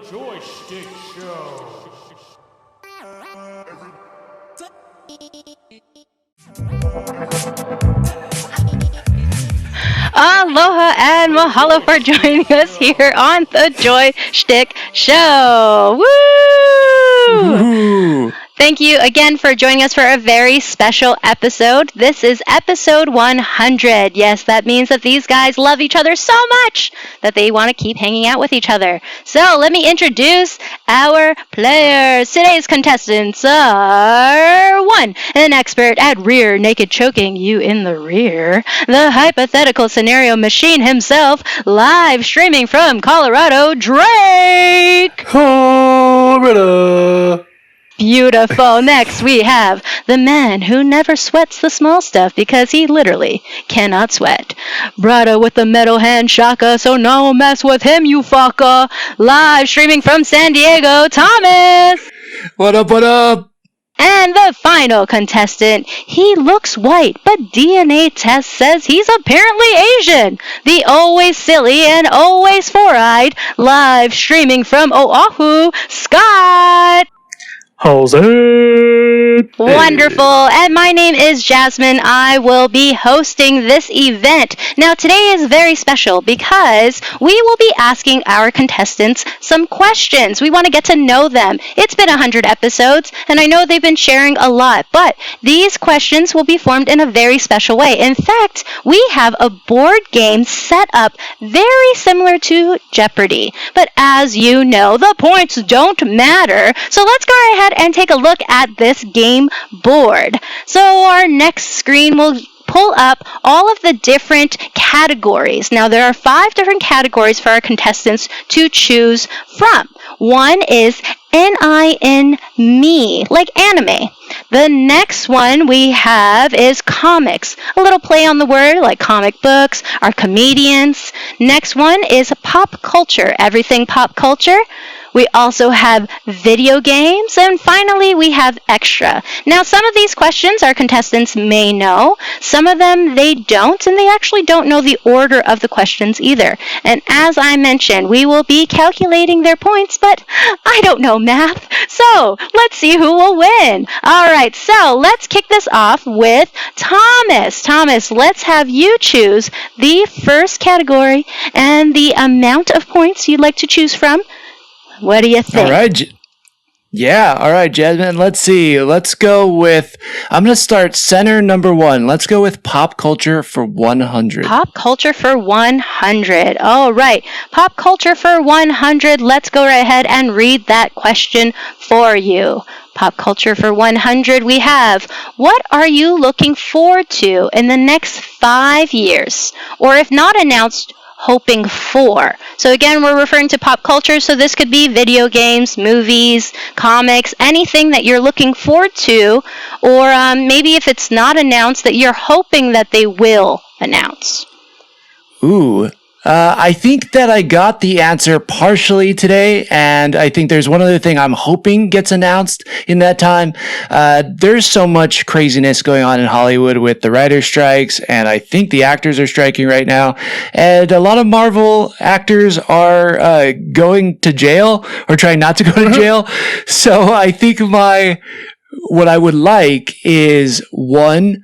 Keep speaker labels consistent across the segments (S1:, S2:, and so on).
S1: Joy Schtick Show.
S2: Aloha and mahalo for joining us here on the Joy Schtick Show. Woo!
S3: Ooh.
S2: Thank you again for joining us for a very special episode. This is episode 100. Yes, that means that these guys love each other so much that they want to keep hanging out with each other. So let me introduce our players. Today's contestants are 1, an expert at rear naked choking you in the rear, the hypothetical scenario machine himself, live streaming from Colorado, Drake.
S3: Colorado.
S2: Beautiful. Next, we have the man who never sweats the small stuff because he literally cannot sweat. Brother with the metal hand shaka, so no mess with him, you fucker. Live streaming from San Diego, Thomas.
S3: What up, what up?
S2: And the final contestant, he looks white, but DNA test says he's apparently Asian. The always silly and always four-eyed, live streaming from Oahu, Scott.
S3: How's it?
S2: Wonderful. And my name is Jasmine. I will be hosting this event. Now, today is very special because we will be asking our contestants some questions. We want to get to know them. It's been 100 episodes, and I know they've been sharing a lot, but these questions will be formed in a very special way. In fact, we have a board game set up very similar to Jeopardy. But as you know, the points don't matter. So let's go ahead and take a look at this game board. So our next screen will pull up all of the different categories. Now there are 5 different categories for our contestants to choose from. One is N-I-N-me, like anime. The next one we have is comics, a little play on the word like comic books, or comedians. Next one is pop culture, everything pop culture. We also have video games, and finally we have extra. Now, some of these questions our contestants may know, some of them they don't, and they actually don't know the order of the questions either. And as I mentioned, we will be calculating their points, but I don't know math, so let's see who will win. All right, so let's kick this off with Thomas. Thomas, let's have you choose the first category and the amount of points you'd like to choose from. What do you think?
S3: All right. All right, Jasmine. Let's see. Let's go with, I'm going to start center number 1. Let's go with pop culture for 100.
S2: Pop culture for 100. All right. Pop culture for 100. Let's go right ahead and read that question for you. Pop culture for 100. We have, what are you looking forward to in the next 5 years? Or if not announced, hoping for. So again, we're referring to pop culture, so this could be video games, movies, comics, anything that you're looking forward to, or maybe if it's not announced, that you're hoping that they will announce.
S3: Ooh. I think that I got the answer partially today, and I think there's one other thing I'm hoping gets announced in that time. There's so much craziness going on in Hollywood with the writer strikes, and I think the actors are striking right now, and a lot of Marvel actors are going to jail or trying not to go to jail. So I think what I would like is one,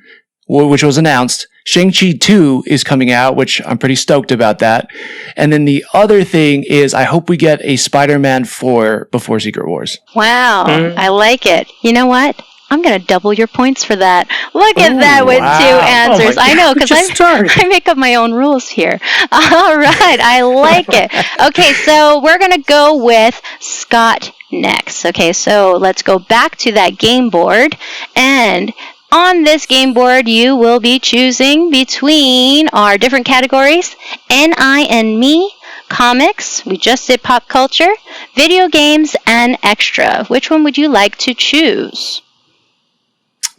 S3: which was announced, Shang-Chi 2 is coming out, which I'm pretty stoked about that. And then the other thing is I hope we get a Spider-Man 4 before Secret Wars.
S2: Wow, I like it. You know what? I'm going to double your points for that. Look at that with 2 answers. I know, because I make up my own rules here. All right, I like it. Okay, so we're going to go with Scott next. Okay, so let's go back to that game board, and on this game board, you will be choosing between our different categories, N-I and me, comics, we just did pop culture, video games, and extra. Which one would you like to choose?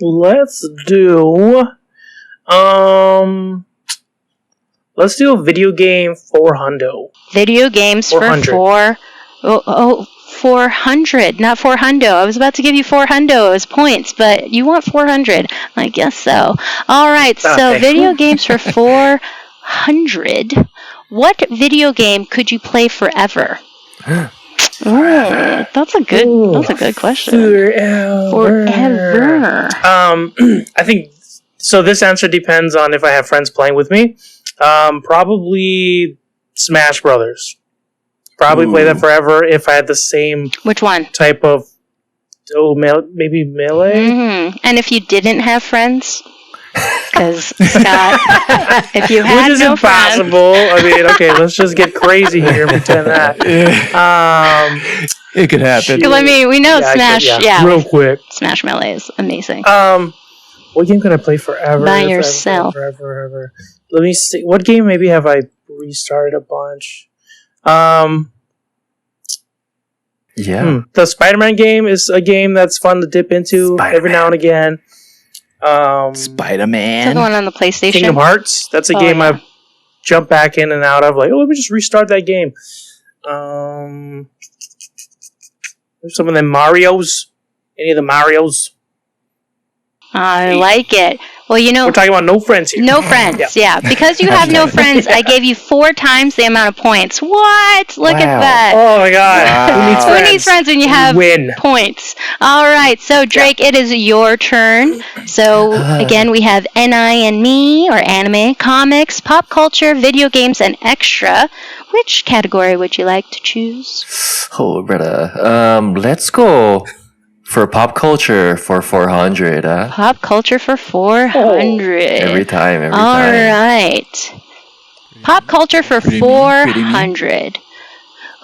S4: Let's do a video game for hundo.
S2: Video games for 400, not 400. I was about to give you 400 as points, but you want 400. I guess so. All right, so video games for 400. What video game could you play forever? Ooh, that's a good question. Forever.
S4: I think so. This answer depends on if I have friends playing with me. Probably Smash Brothers. Probably play that forever if I had the same
S2: Which one?
S4: type of maybe Melee.
S2: Mm-hmm. And if you didn't have friends, because Scott, if you had
S4: Which is
S2: no
S4: impossible. I mean, okay, let's just get crazy here and pretend that.
S3: It could happen.
S2: Because I mean, we know Smash.
S4: real quick.
S2: Smash Melee is amazing.
S4: What game could I play forever?
S2: By yourself.
S4: Forever. Let me see. What game maybe have I restarted a bunch? The Spider-Man game is a game that's fun to dip into every now and again.
S3: Spider-Man.
S2: The one on the PlayStation.
S4: Kingdom Hearts. That's a game I've jumped back in and out of. Like, let me just restart that game. Some of the Marios. Any of the Marios?
S2: I like it. Well,
S4: we're talking about no friends here.
S2: No friends, yeah. Because you have no friends, I gave you 4 times the amount of points. What? Look at that.
S4: Oh my god.
S3: Wow.
S2: Who needs friends when you have points? All right, so Drake, it is your turn. So again, we have NI and me, or anime, comics, pop culture, video games, and extra. Which category would you like to choose?
S5: Oh, brother. Let's go for pop culture for 400.
S2: Pop culture for 400.
S5: Every time.
S2: All right. Pop culture for 400.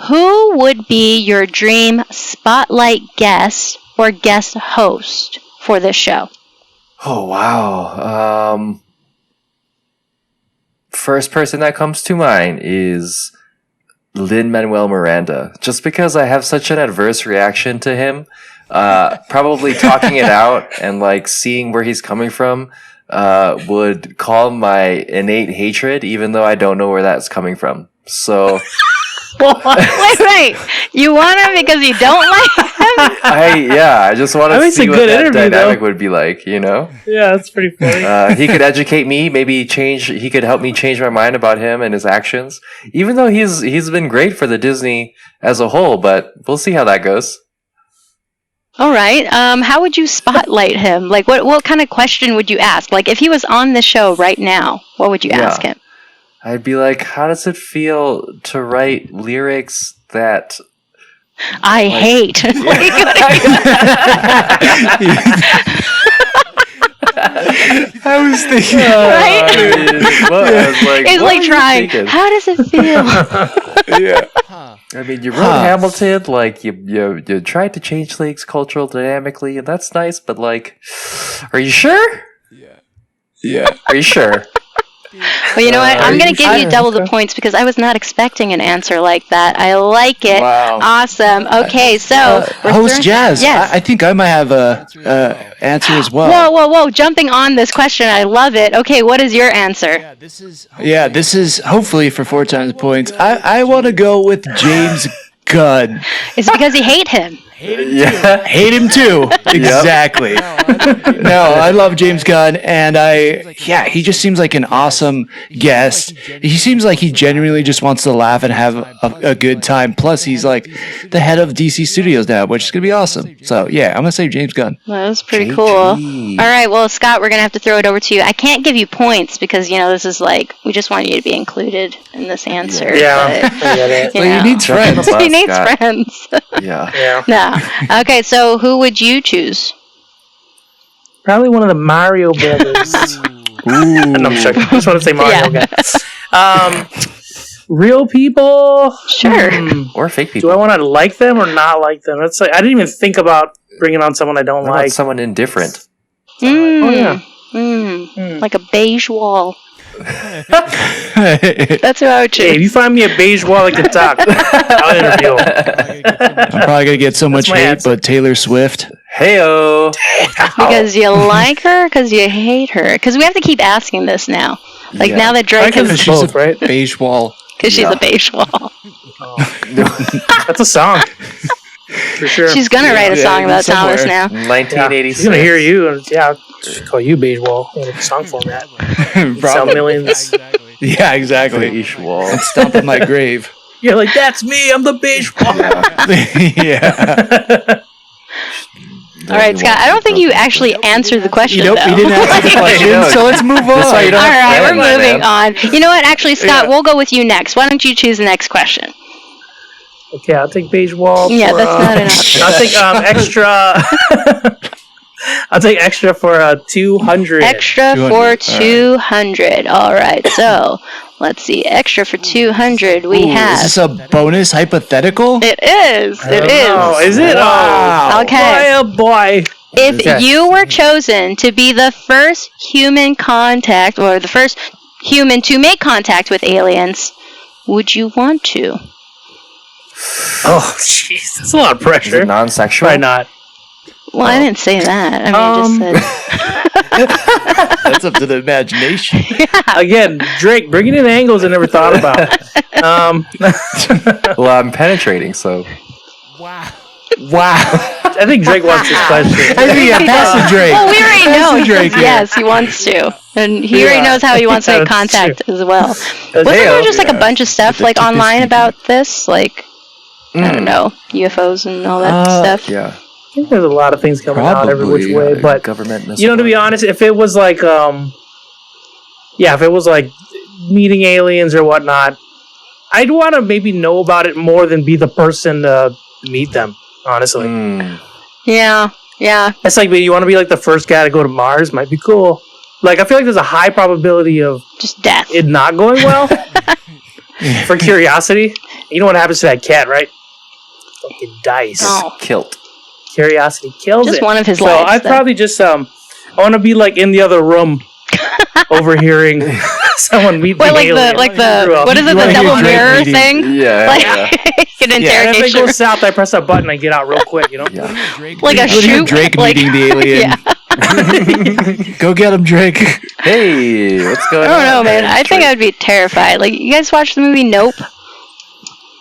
S2: Who would be your dream spotlight guest or guest host for this show?
S5: Oh, wow. First person that comes to mind is Lin-Manuel Miranda. Just because I have such an adverse reaction to him, probably talking it out and like seeing where he's coming from would calm my innate hatred, even though I don't know where that's coming from. So
S2: wait. You want him because you don't like him?
S5: I just want to see what that dynamic would be like, you know?
S4: Yeah, that's pretty funny.
S5: He could educate me, he could help me change my mind about him and his actions. Even though he's been great for the Disney as a whole, but we'll see how that goes.
S2: All right. How would you spotlight him? Like, what kind of question would you ask? Like, if he was on the show right now, what would you ask him?
S5: I'd be like, how does it feel to write lyrics that
S2: I hate?
S3: I was thinking,
S2: right?
S5: It's
S2: like trying. How does it feel?
S3: Yeah.
S5: I mean, you wrote Hamilton, like you tried to change things cultural dynamically, and that's nice. But like, are you sure?
S3: Yeah.
S5: Are you sure?
S2: Well, you know what? I'm going to give you double the points because I was not expecting an answer like that. I like it.
S3: Wow.
S2: Awesome. Okay, so...
S3: Host Jazz,
S2: yes.
S3: I think I might have a answer as well.
S2: Whoa. Jumping on this question. I love it. Okay, what is your answer?
S3: Yeah, this is hopefully for 4 times points. I want to go with James Gunn.
S2: It's because you hate him.
S3: Hate him too. Exactly. No, I love James Gunn, and he just seems like an awesome guest. He seems like he genuinely just wants to laugh and have a good time. Plus, he's like the head of DC Studios now, which is gonna be awesome. So yeah, I'm gonna say James Gunn.
S2: Well, that's pretty cool. All right, well, Scott, we're gonna have to throw it over to you. I can't give you points because this is like we just want you to be included in this answer.
S4: Yeah,
S2: but,
S3: he needs friends.
S2: He needs friends.
S5: Yeah.
S2: No. Okay, so who would you choose?
S4: Probably one of the Mario brothers. No, I'm joking. I just want to say Mario again. Real people?
S2: Sure.
S5: Or fake people.
S4: Do I want to like them or not like them? That's like I didn't even think about bringing on someone I don't
S5: What
S4: like.
S5: about someone indifferent?
S2: Like a beige wall. That's who I would choose.
S4: Hey, if you find me a beige wall that can talk, I'll interview him.
S3: I'm probably gonna get so much hate, but Taylor Swift.
S5: Heyo.
S2: Because you like her, because you hate her. Because we have to keep asking this now. Like now that Drake has
S3: She's both, right? Beige wall.
S2: Because she's a beige wall.
S4: That's a song. For sure.
S2: She's gonna write a song about
S3: somewhere.
S2: Thomas now.
S5: 1986.
S4: She's gonna hear you and call you beige wall in a song format. Sell millions.
S3: Yeah, exactly.
S5: Beige wall.
S3: Stomp in my grave.
S4: You're like, that's me. I'm the beige wall.
S3: Yeah.
S2: All right, Scott. I don't think you actually answered the question.
S3: Nope,
S2: though.
S3: he didn't answer the question. So let's move on.
S5: That's why you don't
S2: All
S5: have
S2: right, we're
S5: friends,
S2: moving
S5: man.
S2: on. You know what? Actually, Scott, we'll go with you next. Why don't you choose the next question?
S4: Okay, I'll take beige wall.
S2: Yeah,
S4: for,
S2: that's not an option.
S4: I'll take extra. I'll take extra for 200.
S2: Extra
S3: 200.
S2: for 200. All right, so let's see. Extra for 200. We
S3: Ooh,
S2: have.
S3: Is this a bonus hypothetical?
S2: It is. It
S4: Oh,
S2: is.
S4: is it?
S3: Wow.
S2: Okay.
S4: Oh boy.
S2: If
S4: Okay.
S2: you were chosen to be the first human contact or the first human to make contact with aliens, would you want to?
S4: Oh, jeez, that's a lot of
S5: Is
S4: pressure.
S5: it non-sexual?
S4: Probably not.
S2: Well, I didn't say that. I mean, I just said.
S3: That's up to the imagination.
S4: Again, Drake bringing in angles I never thought about.
S5: Well, I'm penetrating, so
S1: Wow.
S3: Wow.
S4: I think Drake wants this question.
S3: I think yeah, pass the Drake.
S2: Oh, we already
S3: Pass
S2: know.
S3: the
S2: He
S3: Drake
S2: says
S3: here.
S2: yes, he wants to. And he already
S4: Yeah.
S2: knows how he wants to make
S4: That's
S2: contact as well. Wasn't
S4: Hey,
S2: there just like a
S3: yeah.
S2: bunch of stuff
S3: The
S2: like
S3: tip is
S2: online
S3: speaking.
S2: about this? Like, I don't know, UFOs and all that stuff?
S5: yeah.
S4: I think there's a lot of things coming out every which way, but
S5: government.
S4: you know, to be honest, if it was like, if it was like meeting aliens or whatnot, I'd want to maybe know about it more than be the person to meet them. Honestly,
S2: Yeah, yeah.
S4: it's like you want to be like the first guy to go to Mars. Might be cool. Like I feel like there's a high probability of
S2: Just death.
S4: it not going well for curiosity. You know what happens to that cat, right? Fucking dice.
S2: Oh.
S5: Kilt.
S4: Curiosity kills
S2: Just
S4: it.
S2: one of his
S4: so
S2: lives,
S4: I'd
S2: though.
S4: probably just I want to be like in the other room, overhearing someone meet
S2: Wait,
S4: the
S2: like
S4: alien.
S2: what is it,
S3: You
S2: the
S3: wanna
S2: double
S3: hear Drake
S2: mirror
S3: meeting-
S2: thing?
S5: Yeah.
S2: Like,
S5: yeah.
S2: an
S4: And if it
S2: interrogation.
S4: goes south, I press that button, I get out real quick. You know.
S5: Yeah.
S2: Like a
S3: What are you,
S2: shoot?
S3: Drake
S2: like,
S3: meeting the alien?
S2: Yeah.
S3: Go get him, Drake.
S5: Hey, what's
S2: I
S5: going on?
S2: don't know, man. I think I'd be terrified. Like, you guys watch the movie Nope?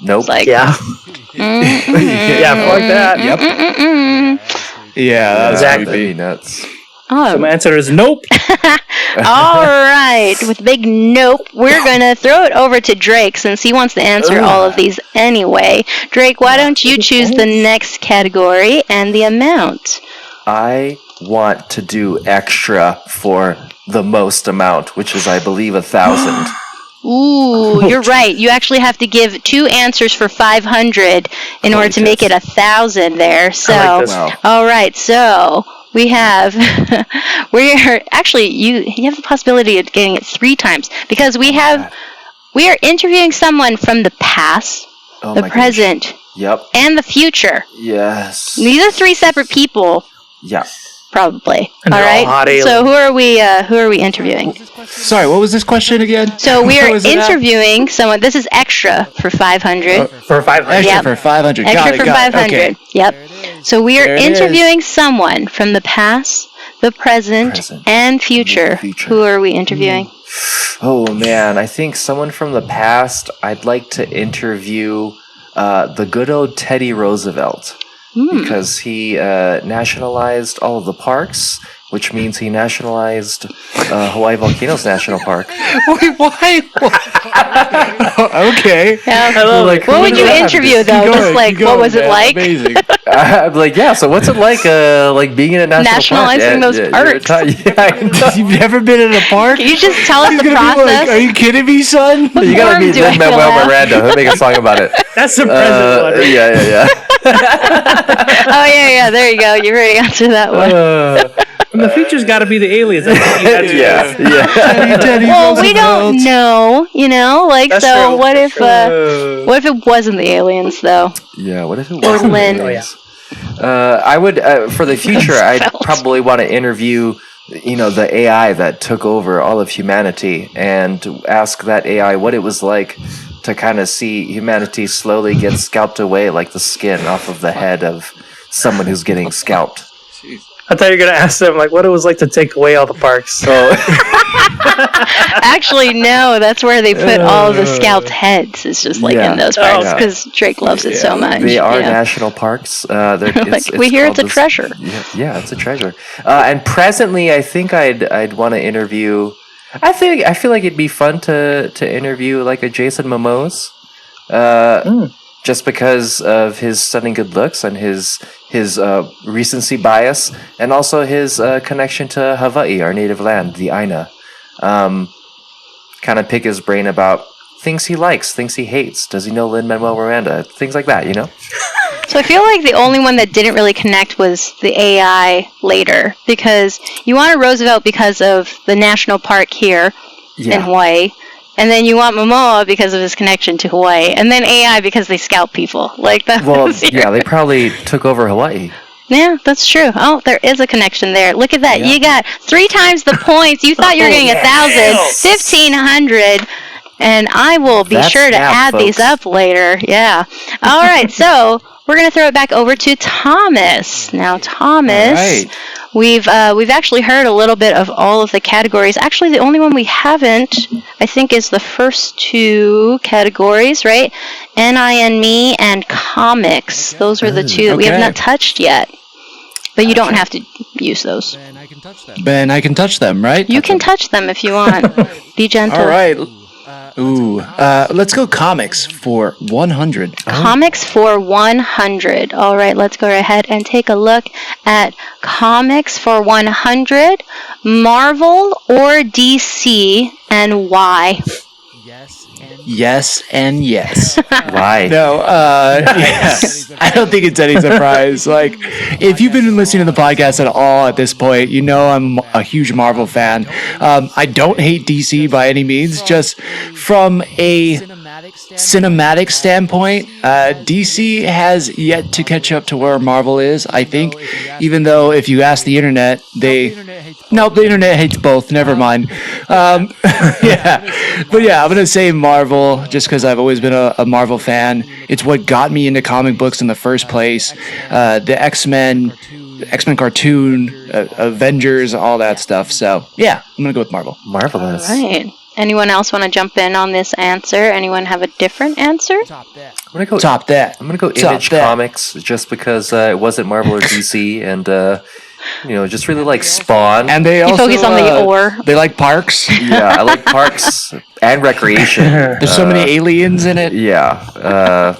S5: Nope.
S2: It's like,
S4: Yeah.
S2: mm-mm,
S4: Yeah, fuck that.
S3: Yep.
S2: mm-mm.
S3: Yeah, that's
S4: Exactly.
S5: That'd be nuts.
S2: Oh,
S4: So my answer is nope.
S2: all right. With big nope, we're going to throw it over to Drake since he wants to answer all of these anyway. Drake, why don't you choose the next category and the amount?
S5: I want to do extra for the most amount, which is, I believe, 1,000.
S2: Ooh, you're right. You actually have to give 2 answers for 500 in order to make it 1,000 there. So,
S4: I like this.
S5: Wow.
S2: all right. So we have, we're actually you have the possibility of getting it 3 times because we are interviewing someone from the past,
S5: Oh
S2: the
S5: my gosh.
S2: present,
S5: Yep.
S2: and the future.
S5: Yes.
S2: These are 3 separate people,
S5: Yeah.
S2: probably.
S4: And
S2: All
S4: they're all
S2: right.
S4: hot
S2: So
S4: aliens.
S2: who are we interviewing?
S3: Sorry, what was this question again?
S2: So we
S3: What
S2: are
S3: was it at?
S2: interviewing someone. This is extra for 500.
S4: For 500.
S3: Extra
S2: Yep.
S3: for 500.
S2: Extra for
S3: got
S2: 500.
S3: it. Okay.
S2: Yep. So we are
S3: There it
S2: interviewing someone from the past, the present,
S5: Present,
S2: and future.
S5: future.
S2: Who are we interviewing?
S5: Oh man, I think someone from the past. I'd like to interview the good old Teddy Roosevelt because he nationalized all of the parks, which means he nationalized Hawaii Volcanoes National Park.
S3: Wait, why? Okay.
S2: Yeah.
S4: I love
S5: Like,
S4: it.
S2: What would you
S5: Yeah,
S2: interview
S5: just
S2: though?
S3: Keep
S2: Just
S3: going,
S2: like
S3: keep
S2: what
S3: going,
S2: was it
S3: man.
S2: like?
S3: Amazing.
S5: I'd be like, yeah. So what's it like being in a national park?
S2: Nationalizing those parks.
S5: Yeah, I know.
S3: You've never been in a park?
S2: Can you just tell us
S3: He's
S2: the
S3: gonna be like,
S2: process?
S3: are you kidding me, son?
S5: You gotta
S2: form
S5: meet
S2: do I fill
S5: Lin-Manuel
S2: out?
S5: Miranda. He'll make a song about it.
S4: That's the present one. Right?
S5: Yeah.
S2: Oh yeah, there you go. You already answered that one.
S4: And the feature's got to be the aliens. That's
S5: Yeah.
S3: Teddy
S2: Well, we
S3: Roosevelt.
S2: don't know, like
S4: That's
S2: so.
S4: true.
S2: What
S4: That's
S2: if? What if it wasn't the aliens though?
S5: Yeah, what if it
S2: Or
S5: was
S2: Lin.
S5: aliens? I would, for the future, I'd probably want to interview, the AI that took over all of humanity and ask that AI what it was like to kind of see humanity slowly get scalped away like the skin off of the head of someone who's getting scalped.
S4: I thought you were going to ask them, like, what it was like to take away all the parks.
S5: So,
S2: Actually, no. That's where they put all of the scalped heads. It's just like
S5: Yeah.
S2: in those
S4: Oh,
S2: parks
S4: okay.
S2: because Drake loves it so much.
S5: they are
S2: yeah.
S5: national parks.
S2: We hear it's a
S5: called
S2: treasure.
S5: Yeah, it's a treasure. And presently, I think I'd want to interview. I feel like it'd be fun to interview like a Jason Momoa, Just because of his stunning good looks and his recency bias, and also his connection to Hawaii, our native land, the Aina. Kind of pick his brain about things he likes, things he hates. Does he know Lin-Manuel Miranda? Things like that, you know?
S2: So I feel like the only one that didn't really connect was the AI later, because you wanted Roosevelt because of the national park here in Hawaii, and then you want Momoa because of his connection to Hawaii, and then AI because they scout people. Like that.
S5: Well, yeah, they probably took over Hawaii.
S2: Yeah, that's true. Oh, there is a connection there. Look at that. Yeah. You got 3 times the points. You thought you were getting 1,000, 1,500. And I will be sure to add these up later. Yeah. All right. So we're going to throw it back over to Thomas. Now, Thomas, we've actually heard a little bit of all of the categories. Actually, the only one we haven't, I think, is the first 2 categories, right? NI and Me and comics. Those are the 2 that we have not touched yet. But you don't have to use those.
S3: Ben, I can touch them, right?
S2: You can touch them if you want. Be gentle.
S3: All right. Let's go comics for 100.
S2: Comics for 100. All right, let's go ahead and take a look at comics for 100. Marvel or DC, and why?
S3: Yes and yes.
S5: Why?
S3: No, I don't think it's any surprise. Like, if you've been listening to the podcast at all at this point, you know I'm a huge Marvel fan. I don't hate DC by any means. Just from a cinematic standpoint, DC has yet to catch up to where Marvel is, I think. Even though if you ask the internet, the internet hates both. Never mind. But yeah, I'm gonna say Marvel just because I've always been a Marvel fan. It's what got me into comic books in the first place. The X-Men cartoon, Avengers, all that stuff. So yeah, I'm gonna go with Marvel.
S5: Marvelous.
S2: All right. Anyone else want to jump in on this answer? Anyone have a different answer?
S5: I'm gonna go
S3: Top that.
S5: I'm gonna go Image Comics just because it wasn't Marvel or DC, and just really like Spawn.
S3: And they also
S2: focus on the ore.
S3: They like parks.
S5: Yeah, I like parks and recreation.
S3: There's so many aliens in it.
S5: Yeah,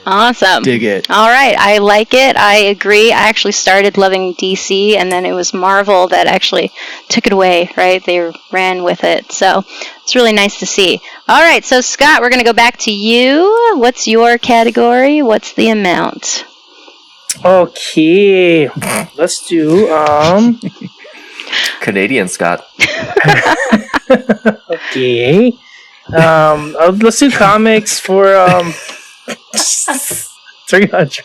S2: Awesome.
S3: Dig it.
S2: All right. I like it. I agree. I actually started loving DC, and then it was Marvel that actually took it away, right? They ran with it. So it's really nice to see. All right. So, Scott, we're going to go back to you. What's your category? What's the amount?
S4: Okay. Let's do
S5: Canadian Scott.
S4: Okay. Let's do comics for 300.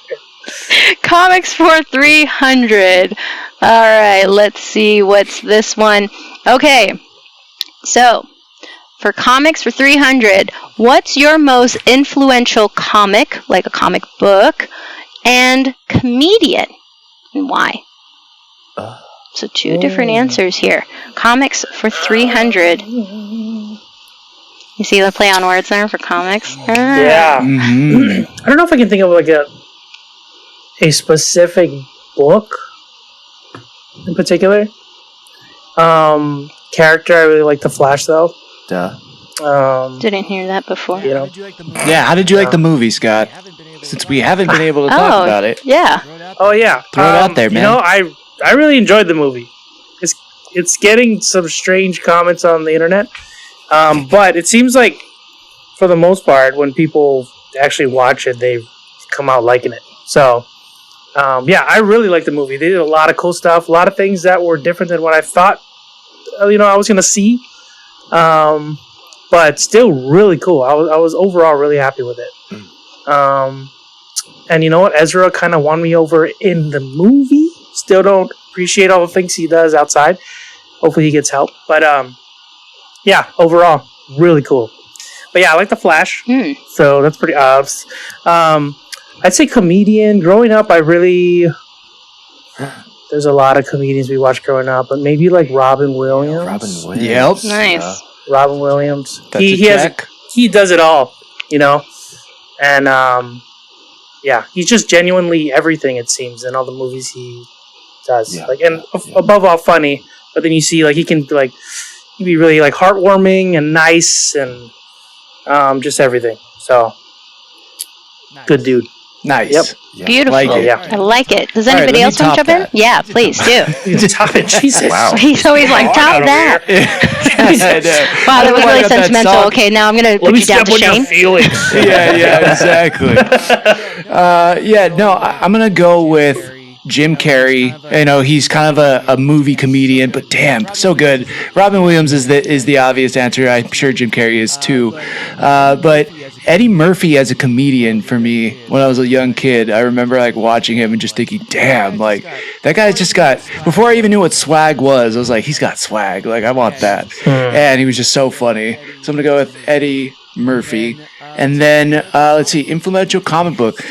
S2: Comics for 300. All right, let's see what's this one. Okay, so for comics for 300, what's your most influential comic, like a comic book, and comedian, and why? So 2 different answers here. Comics for 300. You see the play on words there for comics?
S4: Yeah. Mm-hmm. I don't know if I can think of like a specific book in particular. Character, I really like The Flash though.
S5: Duh.
S2: Didn't hear that before.
S4: You know.
S3: Yeah, how did you like the movie, Scott? Since we haven't been able to talk about it.
S2: Yeah.
S4: Oh yeah.
S3: Throw it out there, man.
S4: I really enjoyed the movie. It's getting some strange comments on the internet. But it seems like, for the most part, when people actually watch it, they come out liking it. So, I really like the movie. They did a lot of cool stuff, a lot of things that were different than what I thought, I was going to see. But still really cool. I was overall really happy with it. And you know what? Ezra kind of won me over in the movie. Still don't appreciate all the things he does outside. Hopefully he gets help. But, overall, really cool. But yeah, I like The Flash. So that's pretty obvious. I'd say comedian. Growing up, there's a lot of comedians we watched growing up, but maybe like Robin Williams.
S5: Robin Williams.
S3: Yep.
S2: Nice.
S4: Robin Williams.
S3: That's
S4: he does it all, And he's just genuinely everything, it seems, in all the movies he does.
S5: Yeah.
S4: Above all funny, but then you see he can be really heartwarming and nice, and just everything. So, good dude.
S3: Nice.
S4: Yep.
S2: Beautiful.
S3: Like it.
S4: Yeah.
S2: I like it. Does
S3: All right,
S2: anybody
S3: let me
S2: else want to
S3: top
S2: jump in?
S3: that.
S2: Yeah, please do.
S4: Jesus.
S5: Wow.
S2: He's always like, top that. Wow, that was really sentimental. Okay, now I'm going to
S4: Let
S2: put
S4: me
S2: you down
S4: step
S2: to
S4: on your
S2: shame.
S4: feelings.
S3: Yeah, exactly. I'm gonna go with Jim Carrey. You know, he's kind of a movie comedian, but damn, so good. Robin Williams is the obvious answer. I'm sure Jim Carrey is too. But Eddie Murphy as a comedian for me, when I was a young kid, I remember like watching him and just thinking, damn, like that guy's just got, before I even knew what swag was, I was like, he's got swag. Like, I want that. And he was just so funny. So I'm going to go with Eddie Murphy. And then, let's see, influential comic book.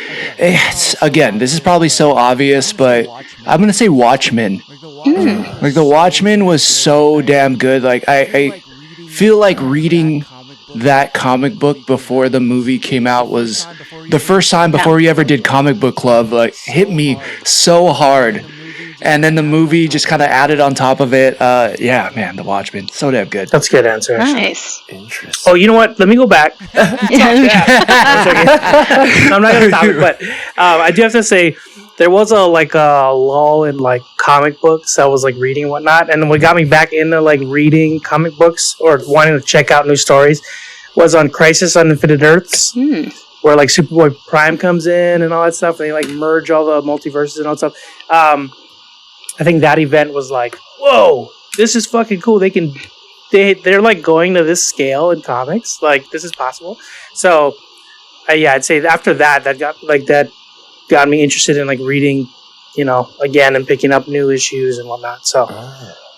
S3: Again, this is probably so obvious, but I'm going to say Watchmen. Like, The Watchmen was so damn good. Like, I feel like reading that comic book before the movie came out was the first time before we ever did comic book club, like, hit me so hard. And then the movie just kind of added on top of it. Yeah, man, The Watchmen, so damn good.
S4: That's a good answer.
S2: Nice.
S5: Interesting.
S4: Oh, you know what? Let me go back. I'm not gonna stop it, but I do have to say there was a lull in like comic books. I was like reading and whatnot, and what got me back into like reading comic books or wanting to check out new stories was on Crisis on Infinite Earths, where like Superboy Prime comes in and all that stuff. And they like merge all the multiverses and all that stuff. I think that event was like, whoa, this is fucking cool. They're like going to this scale in comics. Like, this is possible. So, I'd say after that got me interested in like reading, again and picking up new issues and whatnot. So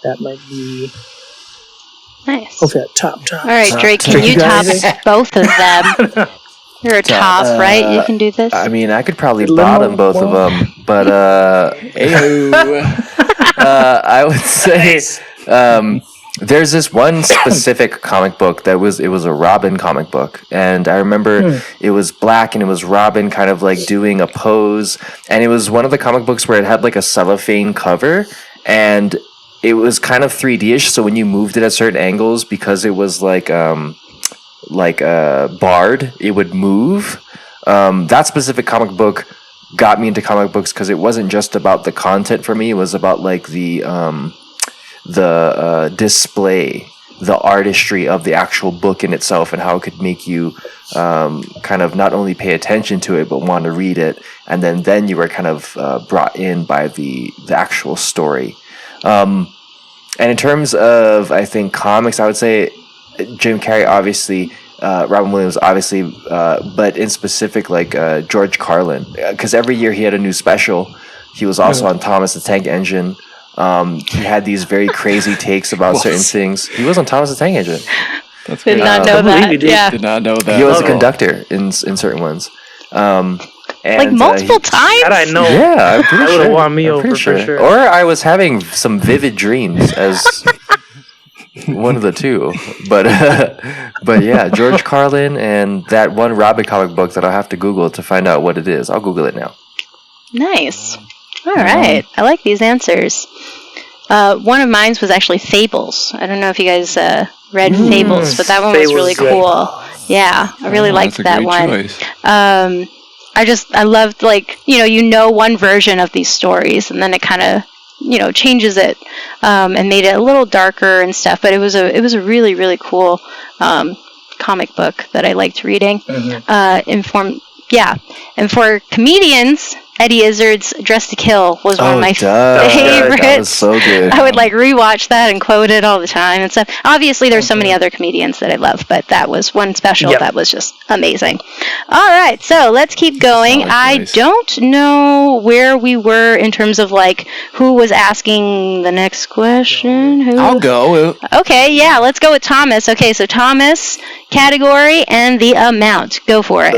S4: that might be
S2: Nice.
S4: okay. Top.
S2: All right, Drake, can you top both of them? You're a top, right? You can do this.
S5: I mean, I could probably bottom both of them, but I would say there's this one specific comic book it was a Robin comic book, and I remember it was black and it was Robin kind of like doing a pose, and it was one of the comic books where it had like a cellophane cover, and it was kind of 3D-ish, so when you moved it at certain angles, because it was like barred, it would move. That specific comic book got me into comic books because it wasn't just about the content for me. It was about like the display, the artistry of the actual book in itself, and how it could make you kind of not only pay attention to it but want to read it, and then you were kind of brought in by the actual story. And in terms of, I think, comics, I would say Jim Carrey, obviously, Robin Williams, obviously, but in specific, like George Carlin, because every year he had a new special. He was also on Thomas the Tank Engine. He had these very crazy takes about certain things. He was on Thomas the Tank Engine.
S2: Did not know that. Yeah.
S3: Did not know that.
S5: He was a conductor in certain ones. And,
S2: Like multiple times?
S4: That I know.
S5: Yeah, I'm pretty
S4: That would've
S5: sure.
S4: won me
S5: I'm
S4: over
S5: pretty
S4: for sure.
S5: Or I was having some vivid dreams as one of the two. But yeah, George Carlin and that one Robin comic book that I'll have to Google to find out what it is. I'll Google it now.
S2: Nice. All right. I like these answers. One of mine was actually Fables. I don't know if you guys read Fables, but that one was really cool. Yeah, I really liked that one.
S3: Choice.
S2: I loved, like, one version of these stories, and then it kind of, changes it and made it a little darker and stuff. But it was a really, really cool comic book that I liked reading. And for comedians, Eddie Izzard's Dress to Kill was one of my favorites.
S5: That was so good.
S2: I would rewatch that and quote it all the time and stuff. Obviously, there's so many other comedians that I love, but that was one special that was just amazing. All right, so let's keep going. I don't know where we were in terms of who was asking the next question.
S3: I'll go.
S2: Okay, yeah, let's go with Thomas. Okay, so Thomas, category and the amount. Go for it.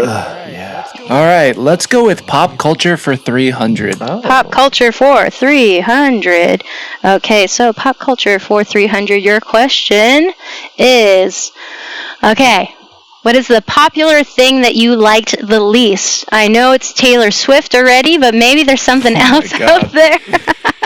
S3: All right, let's go with pop culture for 300.
S2: Pop culture for 300. Okay, so pop culture for 300. Your question is, what is the popular thing that you liked the least? I know it's Taylor Swift already, but maybe there's something else out there.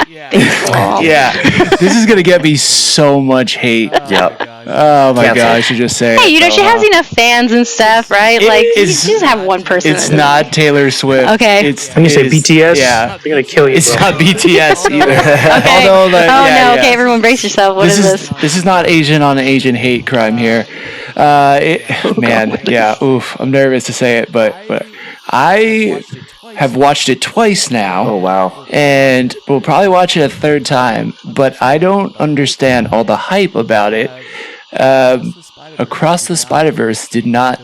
S3: Yeah, this is gonna get me so much hate.
S5: Yep.
S3: Oh my
S5: Cancel.
S3: gosh, you just say
S2: Hey,
S3: it.
S2: you know, she has enough fans and stuff, right? Like, you
S3: it's-
S2: just have one person.
S3: It's not Taylor Swift.
S2: Okay.
S3: It's
S4: When you say
S3: it's-
S4: BTS,
S3: Yeah.
S4: they're gonna kill you.
S3: It's
S4: bro.
S3: not BTS either.
S2: Okay.
S3: Although, like,
S2: oh,
S3: yeah,
S2: no.
S3: yeah.
S2: Okay, everyone brace yourself. What is this?
S3: This is not Asian on Asian hate crime here. Man, yeah, oof. I'm nervous to say it, but I have watched it twice now.
S5: Oh wow.
S3: And we'll probably watch it a third time, but I don't understand all the hype about it. Across the Spider-Verse did not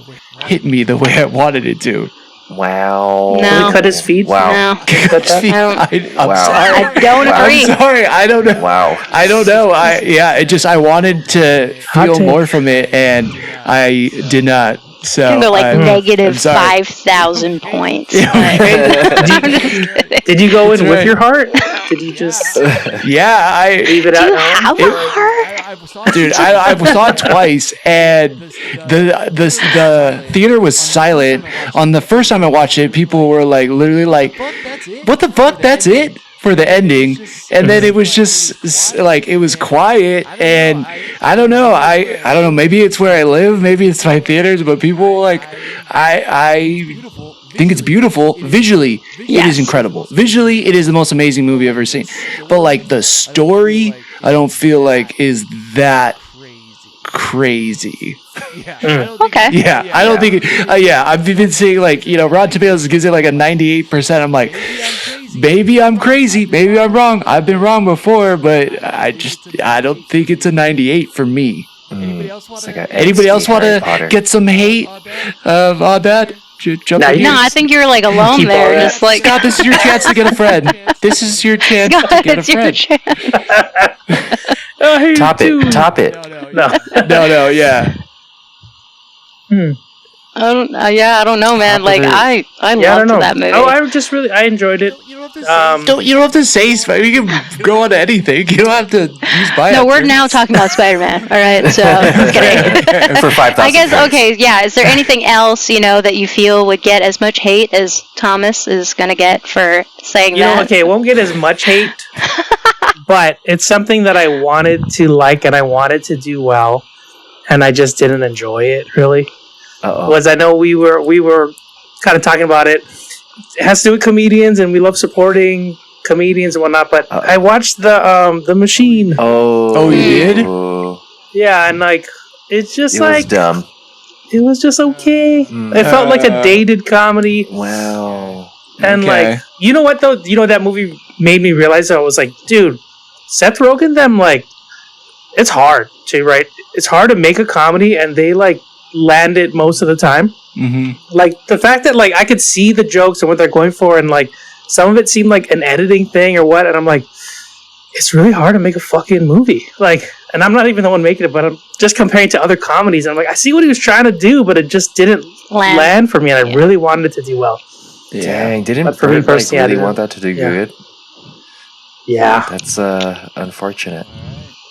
S3: hit me the way I wanted it to.
S5: Wow.
S2: No.
S4: Did he cut his feet?
S5: Wow.
S2: No.
S4: Cut that?
S3: I'm
S5: Wow.
S3: sorry.
S2: I don't
S5: Wow.
S2: agree.
S3: I'm sorry. I don't know.
S5: Wow.
S3: I don't know. I wanted to
S4: Hot
S3: feel
S4: take.
S3: more from it, and I did not. So
S2: You can go like
S3: I'm
S2: negative
S3: sorry.
S2: 5,000 points.
S3: Yeah, right.
S2: I'm just kidding.
S4: Did you go in
S3: That's
S4: with
S3: right.
S4: your heart? Did you just
S3: Yeah,
S4: leave it
S2: Do
S4: out?
S2: you
S4: No?
S2: have a heart?
S3: dude, I saw it twice, and the theater was silent. On the first time I watched it, people were like, literally like, "What the fuck? That's it." For the ending, and then it was just like it was quiet, and I don't know. I don't know. Maybe it's where I live. Maybe it's my theaters. But people like, I think it's beautiful visually. It
S2: Yes.
S3: is incredible. Visually, it is the most amazing movie I've ever seen. But like the story, I don't feel like is that crazy.
S2: Okay.
S3: Yeah, I don't think. I've been seeing like Rotten Tomatoes gives it like a 98%. I'm like, maybe I'm crazy, maybe I'm wrong. I've been wrong before, but I don't think it's a 98 for me.
S5: It's like a
S3: Anybody else want
S5: Harry
S3: to
S5: Potter.
S3: get some hate on that? Jump
S4: Nah,
S3: in
S4: you-
S3: here.
S2: No, I think you're like alone
S4: Keep all
S2: there,
S4: that.
S2: just like.
S3: Scott, this is your chance to get a friend. This is your chance
S2: God,
S3: to get a
S2: it's your
S3: friend.
S2: chance.
S4: I hate
S5: Top
S4: you.
S5: it. Top it.
S4: No.
S3: No, yeah.
S2: I don't know, man. Like I
S4: Yeah, I
S2: loved
S4: don't know.
S2: that movie.
S4: Oh, I enjoyed it.
S3: You don't have to say Spider. You can go on to anything. You don't have to use bio.
S2: no, we're now talking about Spider-Man. All right, so just kidding.
S5: For 5,000.
S2: I guess
S5: points.
S2: okay, yeah. Is there anything else that you feel would get as much hate as Thomas is gonna get for saying
S4: You know,
S2: that?
S4: okay, it won't get as much hate, but it's something that I wanted to like and I wanted to do well, and I just didn't enjoy it really.
S5: Uh-oh.
S4: Was I know we were kind of talking about it. It has to do with comedians, and we love supporting comedians and whatnot. But I watched the Machine.
S5: Oh,
S3: you did?
S5: Oh,
S4: Yeah, and like it's just
S5: it
S4: like
S5: was dumb.
S4: it was just okay. It felt like a dated comedy.
S5: Wow.
S4: And
S3: Okay.
S4: like, you know what though? You know that movie made me realize I was like, dude, Seth Rogen, them like, it's hard to write. It's hard to make a comedy, and they like land it most of the time.
S3: Mm-hmm.
S4: Like the fact that like I could see the jokes and what they're going for, and like some of it seemed like an editing thing or what, and I'm like, it's really hard to make a fucking movie. Like, and I'm not even the one making it, but I'm just comparing to other comedies. And I'm like, I see what he was trying to do, but it just didn't land for me, and I really wanted it to do well.
S5: Dang, didn't
S4: But for me
S5: Bert
S4: personally, I
S5: really
S4: didn't-
S5: want that to do
S4: yeah.
S5: good?
S4: Yeah,
S5: That's unfortunate.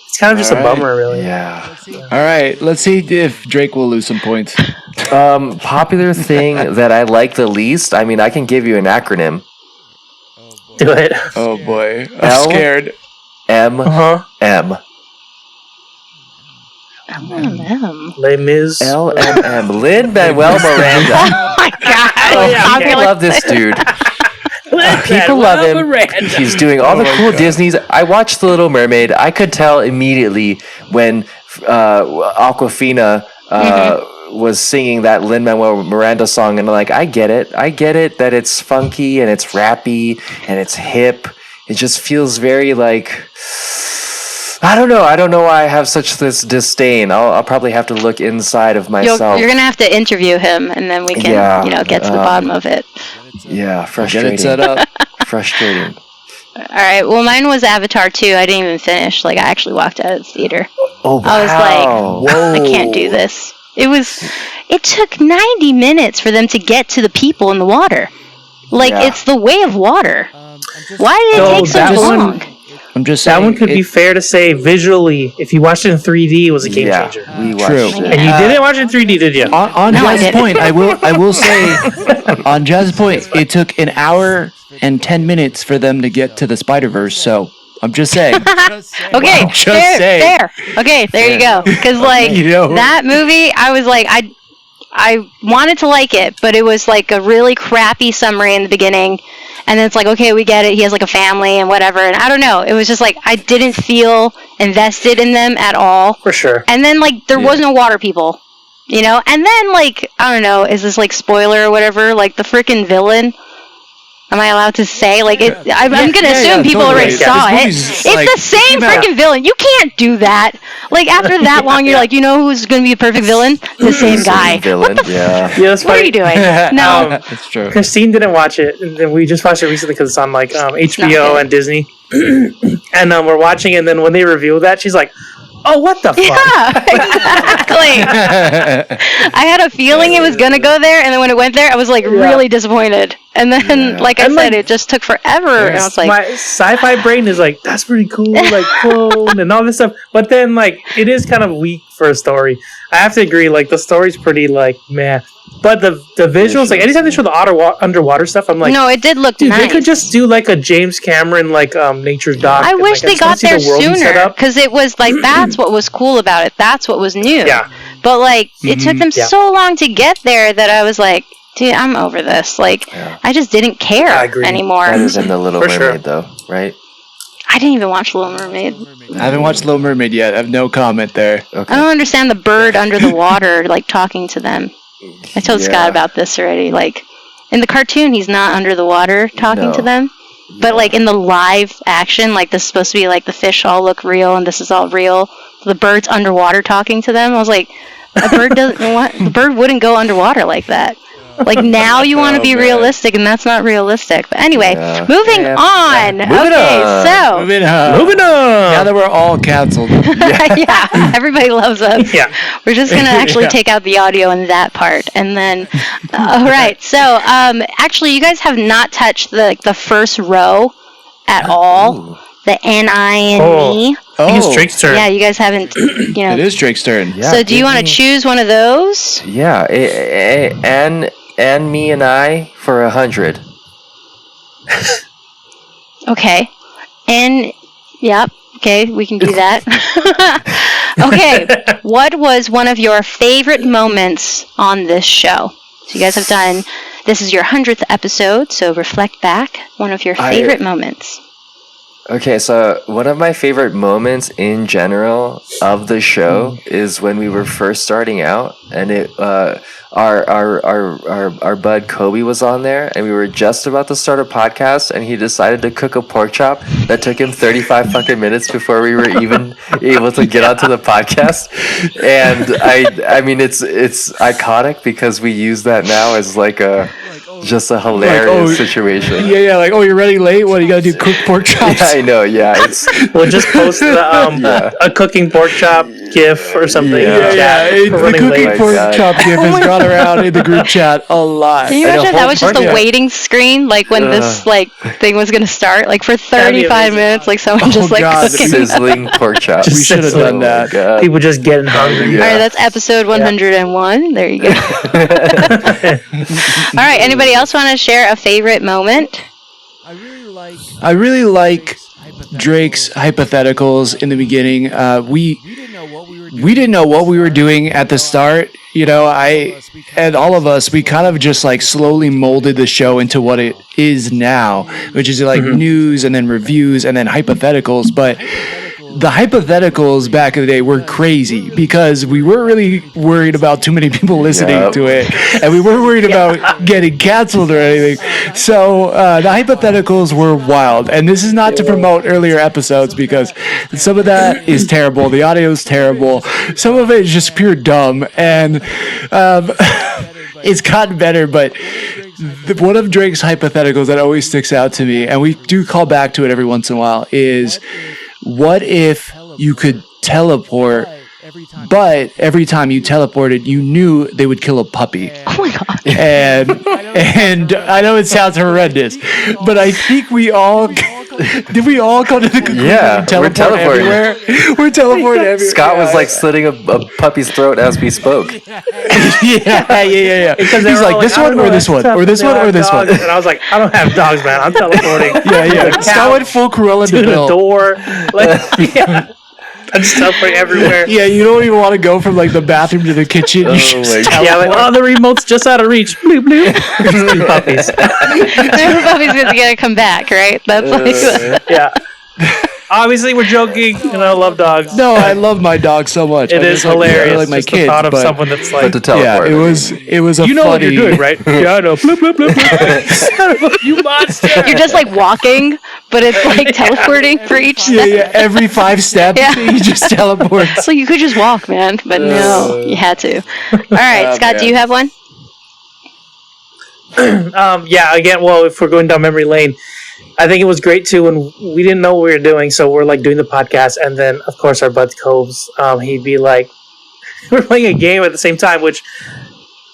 S4: it's kind of just a
S3: Alright.
S4: bummer, really.
S5: Yeah.
S3: All right, let's see if Drake will lose some points.
S5: Popular thing that I like the least. I mean, I can give you an acronym.
S4: Do it.
S3: Oh boy, I'm
S5: L?
S3: scared.
S5: M
S4: Uh-huh.
S5: M
S2: M.
S4: Les Mis.
S5: L M M. Lin Manuel Miranda.
S2: Oh my god!
S5: People love this dude. People love him. He's doing all the cool Disneys. I watched The Little Mermaid. I could tell immediately when Aquafina was singing that Lin Manuel Miranda song, and I'm like, I get it that it's funky and it's rappy and it's hip. It just feels very like, I don't know why I have such this disdain. I'll probably have to look inside of myself.
S2: You're gonna have to interview him, and then we can,
S5: Yeah,
S2: get to the bottom of it.
S5: Yeah,
S3: Get
S5: frustrating.
S3: it set up.
S5: Frustrating.
S2: All right. Well, mine was Avatar 2. I didn't even finish. Like, I actually walked out of the theater.
S5: Oh, wow.
S2: I was like,
S3: Whoa.
S2: I can't do this. It took 90 minutes for them to get to the people in the water. Like,
S5: Yeah.
S2: it's the way of water. Why did it
S4: So
S2: take so
S4: that
S2: long?
S4: one-
S3: I'm just
S4: That
S3: saying.
S4: one could be fair to say visually. If you watched it in 3D, it was a game changer.
S5: We watched
S3: True.
S5: it.
S4: And you didn't watch it in 3D, did you?
S3: On
S2: No, I
S3: Jazz's
S2: didn't.
S3: point, I will say, on Jazz's point, it took an hour and 10 minutes for them to get to the Spider-Verse. So I'm just saying.
S2: Okay,
S3: Just
S2: fair,
S3: saying.
S2: fair. Okay, there you go. Because like
S3: You know.
S2: that movie, I was like, I wanted to like it, but it was like a really crappy summary in the beginning, and then it's like, okay, we get it. He has like a family and whatever, and I don't know. It was just like I didn't feel invested in them at all.
S4: For sure.
S2: And then like there was no water people, you know. And then like I don't know, is this like spoiler or whatever? Like the freaking villain. Am I allowed to say? Like, I'm going to assume people
S3: totally.
S2: already saw it.
S3: This movie's,
S2: It's
S3: like,
S2: the same
S3: came out-
S2: freaking villain. You can't do that. Like, after that long, you're like, you know who's going to be the perfect villain? The same guy.
S5: Villain,
S4: Yeah, that's
S2: What are
S4: funny.
S2: you doing? No.
S3: That's true.
S4: Christine didn't watch it, and then we just watched it recently because it's on like HBO
S2: good.
S4: and Disney. And we're watching it, and then when they reveal that, she's like, "Oh, what the fuck?"
S2: Yeah, exactly. I had a feeling it was going to go there, and then when it went there, I was like really disappointed. And then, like I
S4: And,
S2: said,
S4: like,
S2: it just took forever. And I was like,
S4: My sci-fi brain is like, "That's pretty cool," like clone and all this stuff. But then, like, it is kind of weak for a story. I have to agree. Like, the story's pretty like meh. But the visuals, like, anytime they show the underwater stuff, I'm like,
S2: no, it did look
S4: dude,
S2: nice.
S4: they could just do like a James Cameron like nature's doc.
S2: I
S4: and,
S2: wish
S4: like,
S2: they got
S4: just wanna
S2: there
S4: see the world he set
S2: sooner
S4: up.
S2: because it was like that's what was cool about it. That's what was new.
S4: Yeah.
S2: But like it took them
S4: Yeah.
S2: so long to get there that I was like, dude, I'm over this. Like I just didn't care
S4: I agree.
S2: anymore.
S5: Better than the Little
S4: For
S5: Mermaid,
S4: sure.
S5: though, right?
S2: I didn't even watch Little Mermaid.
S3: I haven't watched Little Mermaid yet. I have no comment there.
S5: Okay.
S2: I don't understand the bird under the water like talking to them. I told Scott
S5: Yeah.
S2: about this already. Like in the cartoon, he's not under the water talking to
S5: No.
S2: them. But like in the live action, like this is supposed to be like the fish all look real and this is all real. The bird's underwater talking to them. I was like, a bird doesn't what? The bird wouldn't go underwater like that. Like now you want to be
S5: man.
S2: realistic, and that's not realistic. But anyway,
S5: Yeah.
S2: moving
S5: Yeah.
S2: on.
S5: Moving
S2: Okay,
S5: on.
S2: so
S3: Moving on.
S4: Moving on.
S3: Now that we're all canceled.
S2: yeah, everybody loves us.
S4: Yeah.
S2: We're just gonna actually
S3: Yeah.
S2: take out the audio in that part, and then all right. So actually, you guys have not touched the first row at all. The N-I and E.
S4: I think it's Drake's turn.
S2: Yeah, you guys haven't. You know.
S3: It is Drake's turn.
S5: Yeah,
S2: So do you
S5: give
S2: want to
S5: me-
S2: choose one of those?
S5: Yeah, and me and I for 100.
S2: Okay. And yep. Okay, we can do that. Okay. What was one of your favorite moments on this show? So you guys have done. This is your 100th episode, so reflect back. One of your favorite moments.
S5: Okay, so one of my favorite moments in general of the show is when we were first starting out, and our bud Kobe was on there, and we were just about to start a podcast, and he decided to cook a pork chop that took him 35 fucking minutes before we were even able to get onto the podcast. And I mean, it's iconic because we use that now as like a just a hilarious situation.
S3: Yeah, like, oh, you're running late? What, you gotta do cooked pork chops?
S5: Yeah, I know. Yeah, it's
S4: We'll just post a cooking pork chop gif or something. in the chat for
S3: The
S4: running
S3: cooking
S4: late.
S3: pork
S5: God.
S3: chop gif has gone around in the group chat a lot.
S2: Can you
S5: And a
S2: imagine if that
S5: whole
S2: was just
S5: party.
S2: a waiting screen, like when this like thing was gonna start, like for
S4: be
S2: 35
S4: amazing.
S2: minutes, like someone just like
S3: God.
S2: cooking.
S5: sizzling pork chops.
S3: We should have done that.
S5: God.
S4: People just getting hungry.
S2: All right, that's episode 101. There you go. All right, anybody else want to share a favorite moment?
S3: I really like Drake's hypotheticals in the beginning. We didn't know what we were doing at the start. You know, and all of us, we kind of just like slowly molded the show into what it is now, which is like news and then reviews and then hypotheticals. But the hypotheticals back in the day were crazy because we weren't really worried about too many people listening
S5: Yep.
S3: to it, and we weren't worried about getting canceled or anything. So the hypotheticals were wild, and this is not to promote earlier episodes because some of that is terrible. The audio is terrible. Some of it is just pure dumb, and it's gotten better. But one of Drake's hypotheticals that always sticks out to me, and we do call back to it every once in a while, is what if you could teleport, but every time you teleported, you knew they would kill a puppy?
S2: Oh my god.
S3: And I know it sounds horrendous, but I think we all Did we all come to the conclusion?
S5: Yeah,
S3: we
S5: we're teleporting.
S3: everywhere? We're teleporting everywhere.
S5: Scott was like slitting a puppy's throat as we spoke.
S3: yeah.
S4: Because
S3: He's like, this one or this one? Or this one or this one?
S4: And I was like, I don't have dogs, man. I'm teleporting.
S3: Yeah. Scott went full Cruella
S4: to
S3: de
S4: the
S3: Vil.
S4: door. Like, yeah. I'm just teleporting everywhere.
S3: Yeah, you don't even want to go from like the bathroom to the kitchen.
S5: Oh
S3: You just
S5: my
S3: teleport.
S4: Yeah, like, oh, the remote's just out of reach. Bloop, bloop. Two puppies.
S2: The puppy's gonna come back, right? That's like
S4: Yeah. Obviously, we're joking, and I love dogs.
S3: No, I love my dog so much.
S4: It is hilarious.
S3: I like my
S4: just
S3: kids,
S4: the thought of
S3: but
S4: someone that's
S5: But
S4: like,
S5: to teleport.
S3: yeah, it was a
S4: you know what
S3: funny.
S4: you're doing, right? Yeah, I know. Bloop, bloop, bloop, bloop. You monster.
S2: you're just like walking, but it's like teleporting for each step.
S3: Yeah. Every 5 steps,
S2: Yeah.
S3: he just teleports.
S2: So you could just walk, man, but no, you had to. All right,
S5: Oh,
S2: Scott, do
S5: man.
S2: you have one?
S4: Yeah, again, well, if we're going down memory lane, I think it was great too when we didn't know what we were doing, so we're like doing the podcast, and then of course our bud Cobes, he'd be like, we're playing a game at the same time, which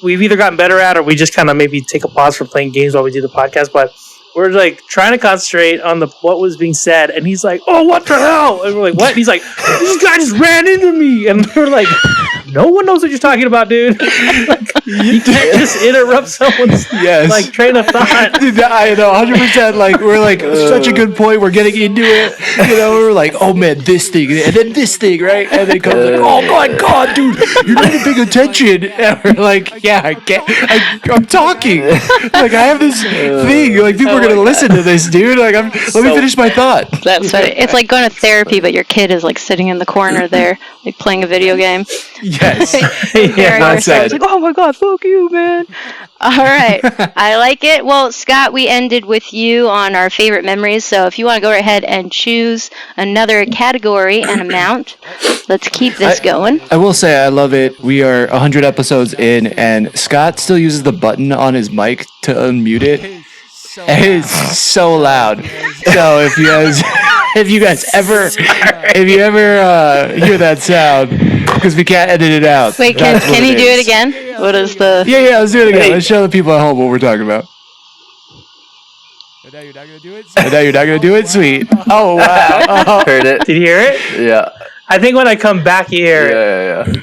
S4: we've either gotten better at or we just kind of maybe take a pause from playing games while we do the podcast, but we're like trying to concentrate on what was being said, and he's like, "Oh, what the hell?" And we're like, "What?" And he's like, "This guy just ran into me," and we're like, "No one knows what you're talking about, dude. Like, you can't just interrupt someone's
S3: Yes.
S4: like train of thought."
S3: I know, 100%. Like, we're like, such a good point. We're getting into it. You know, we're like, oh man, this thing, and then this thing, right? And then comes like, oh my god, dude, you're not even paying attention. And we're like, yeah, I'm talking. Like, I have this thing. Like, people are gonna listen to this, dude. Like, let me finish my thought.
S2: That's funny. It's like going to therapy, but your kid is like sitting in the corner there, like playing a video game.
S3: Yes.
S2: Comparing
S3: well
S2: ourselves,
S3: said.
S2: like, oh my god, fuck you, man. All right, I like it. Well, Scott, we ended with you on our favorite memories. So if you want to go ahead and choose another category and amount, let's keep this going.
S3: I will say I love it. We are 100 episodes in, and Scott still uses the button on his mic to unmute it. And it's so loud. So if you guys ever hear that sound, because we can't edit it out.
S2: Wait,
S3: That's what
S2: can you do it
S3: is.
S2: again? What is the?
S3: Yeah, let's do it again.
S4: Hey.
S3: Let's show the people at home what we're talking about.
S1: And now you're not gonna do it?
S3: And now you're not gonna do it? Sweet. Oh wow. Oh.
S5: Heard it.
S4: Did you hear it?
S5: Yeah.
S4: I think when I come back here,
S5: Yeah.
S2: Is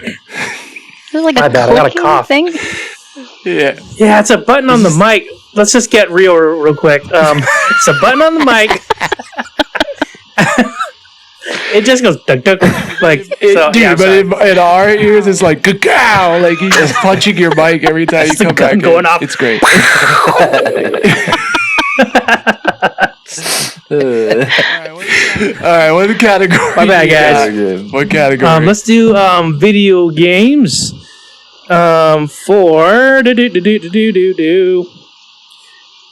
S2: it like
S4: My
S2: a
S4: bad, I got a
S2: clicking
S4: cough.
S2: thing?
S3: Yeah.
S4: yeah, it's a button on the mic. Let's just get real quick. It's a button on the mic. It just goes dunk, dunk, like so,
S3: Dude,
S4: yeah, I'm
S3: but
S4: sorry.
S3: in our ears, it's like cacao. Like he's just punching your mic every time you
S4: the
S3: come
S4: gun
S3: back.
S4: going
S3: in.
S4: off.
S3: It's great. All right, what category?
S4: My bad, guys.
S3: What category?
S4: Let's do video games. For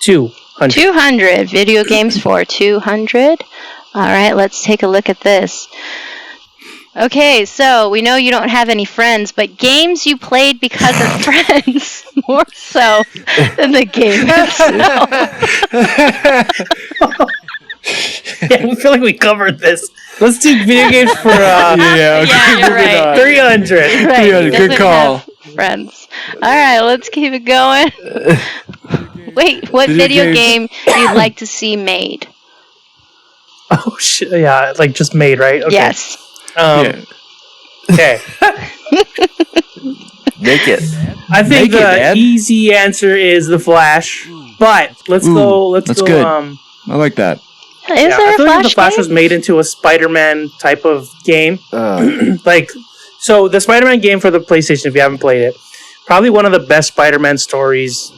S4: 200.
S2: 200 video games for 200. All right, let's take a look at this. Okay, so we know you don't have any friends, but games you played because of friends more so than the game itself.
S4: Yeah, we feel like we covered this. Let's do video games for
S3: yeah, okay,
S2: Yeah, you're
S3: moving
S2: right.
S3: on.
S4: 300.
S2: Right,
S3: Yeah, good
S2: doesn't
S3: call.
S2: have friends. All right, let's keep it going. Wait, what
S3: Video
S2: video
S3: games.
S2: game you'd like to see made?
S4: Oh shit! Yeah, like just made, right? Okay.
S2: Yes.
S3: Yeah.
S4: Okay.
S5: Make it.
S4: I think
S3: Make it,
S4: the
S3: man.
S4: easy answer is the Flash. But let's go. Let's
S3: that's
S4: go.
S3: good. I like that.
S2: Is
S4: Yeah,
S2: there
S4: I
S2: a
S4: feel like
S2: Flash
S4: the Flash
S2: game?
S4: was made into a Spider-Man type of game. Like, so the Spider-Man game for the PlayStation, if you haven't played it, probably one of the best Spider-Man stories,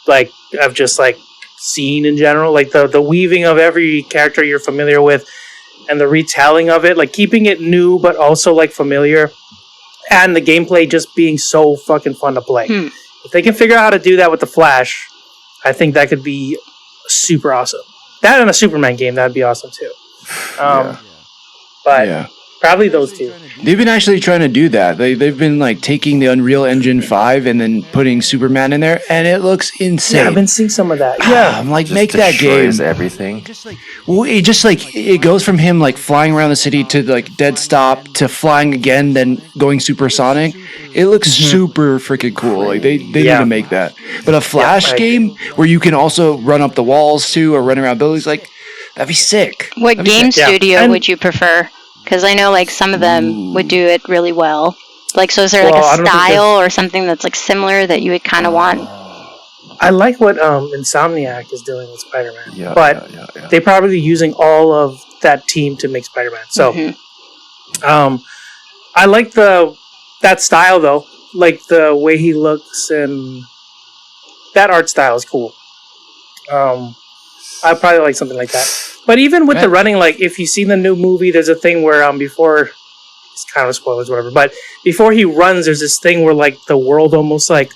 S4: like I've just like seen in general. Like the weaving of every character you're familiar with, and the retelling of it, like keeping it new but also like familiar, and the gameplay just being so fucking fun to play. If they can figure out how to do that with the Flash, I think that could be super awesome. That and a Superman game, that'd be awesome too. But
S3: Yeah.
S4: probably those two.
S3: They've been actually trying to do that. They've been like taking the Unreal Engine 5 and then putting Superman in there, and it looks insane.
S4: Yeah, I've been seeing some of that.
S3: Yeah, I'm like,
S5: Just
S3: make that game.
S5: destroys everything.
S3: Well, it just like it goes from him like flying around the city to like dead stop to flying again, then going supersonic. It looks super freaking cool. Like they need
S4: Yeah.
S3: to make that. But a Flash
S4: I agree.
S3: game where you can also run up the walls too or run around buildings, like That'd be sick.
S2: What
S3: That'd be
S2: game
S3: sick.
S2: studio
S4: And-
S2: would you prefer? Because I know like some of them would do it really well. Like, so is there
S4: Well, I
S2: like a
S4: don't think
S2: style or something that's like similar that you would kind of want?
S4: I like what Insomniac is doing with Spider-Man,
S5: Yeah,
S4: but
S5: yeah.
S4: they're probably using all of that team to make Spider-Man. So, I like that style though, like the way he looks and that art style is cool. I probably like something like that. But even with the running, like if you've seen the new movie, there's a thing where before, it's kind of spoilers, whatever. But before he runs, there's this thing where like the world almost like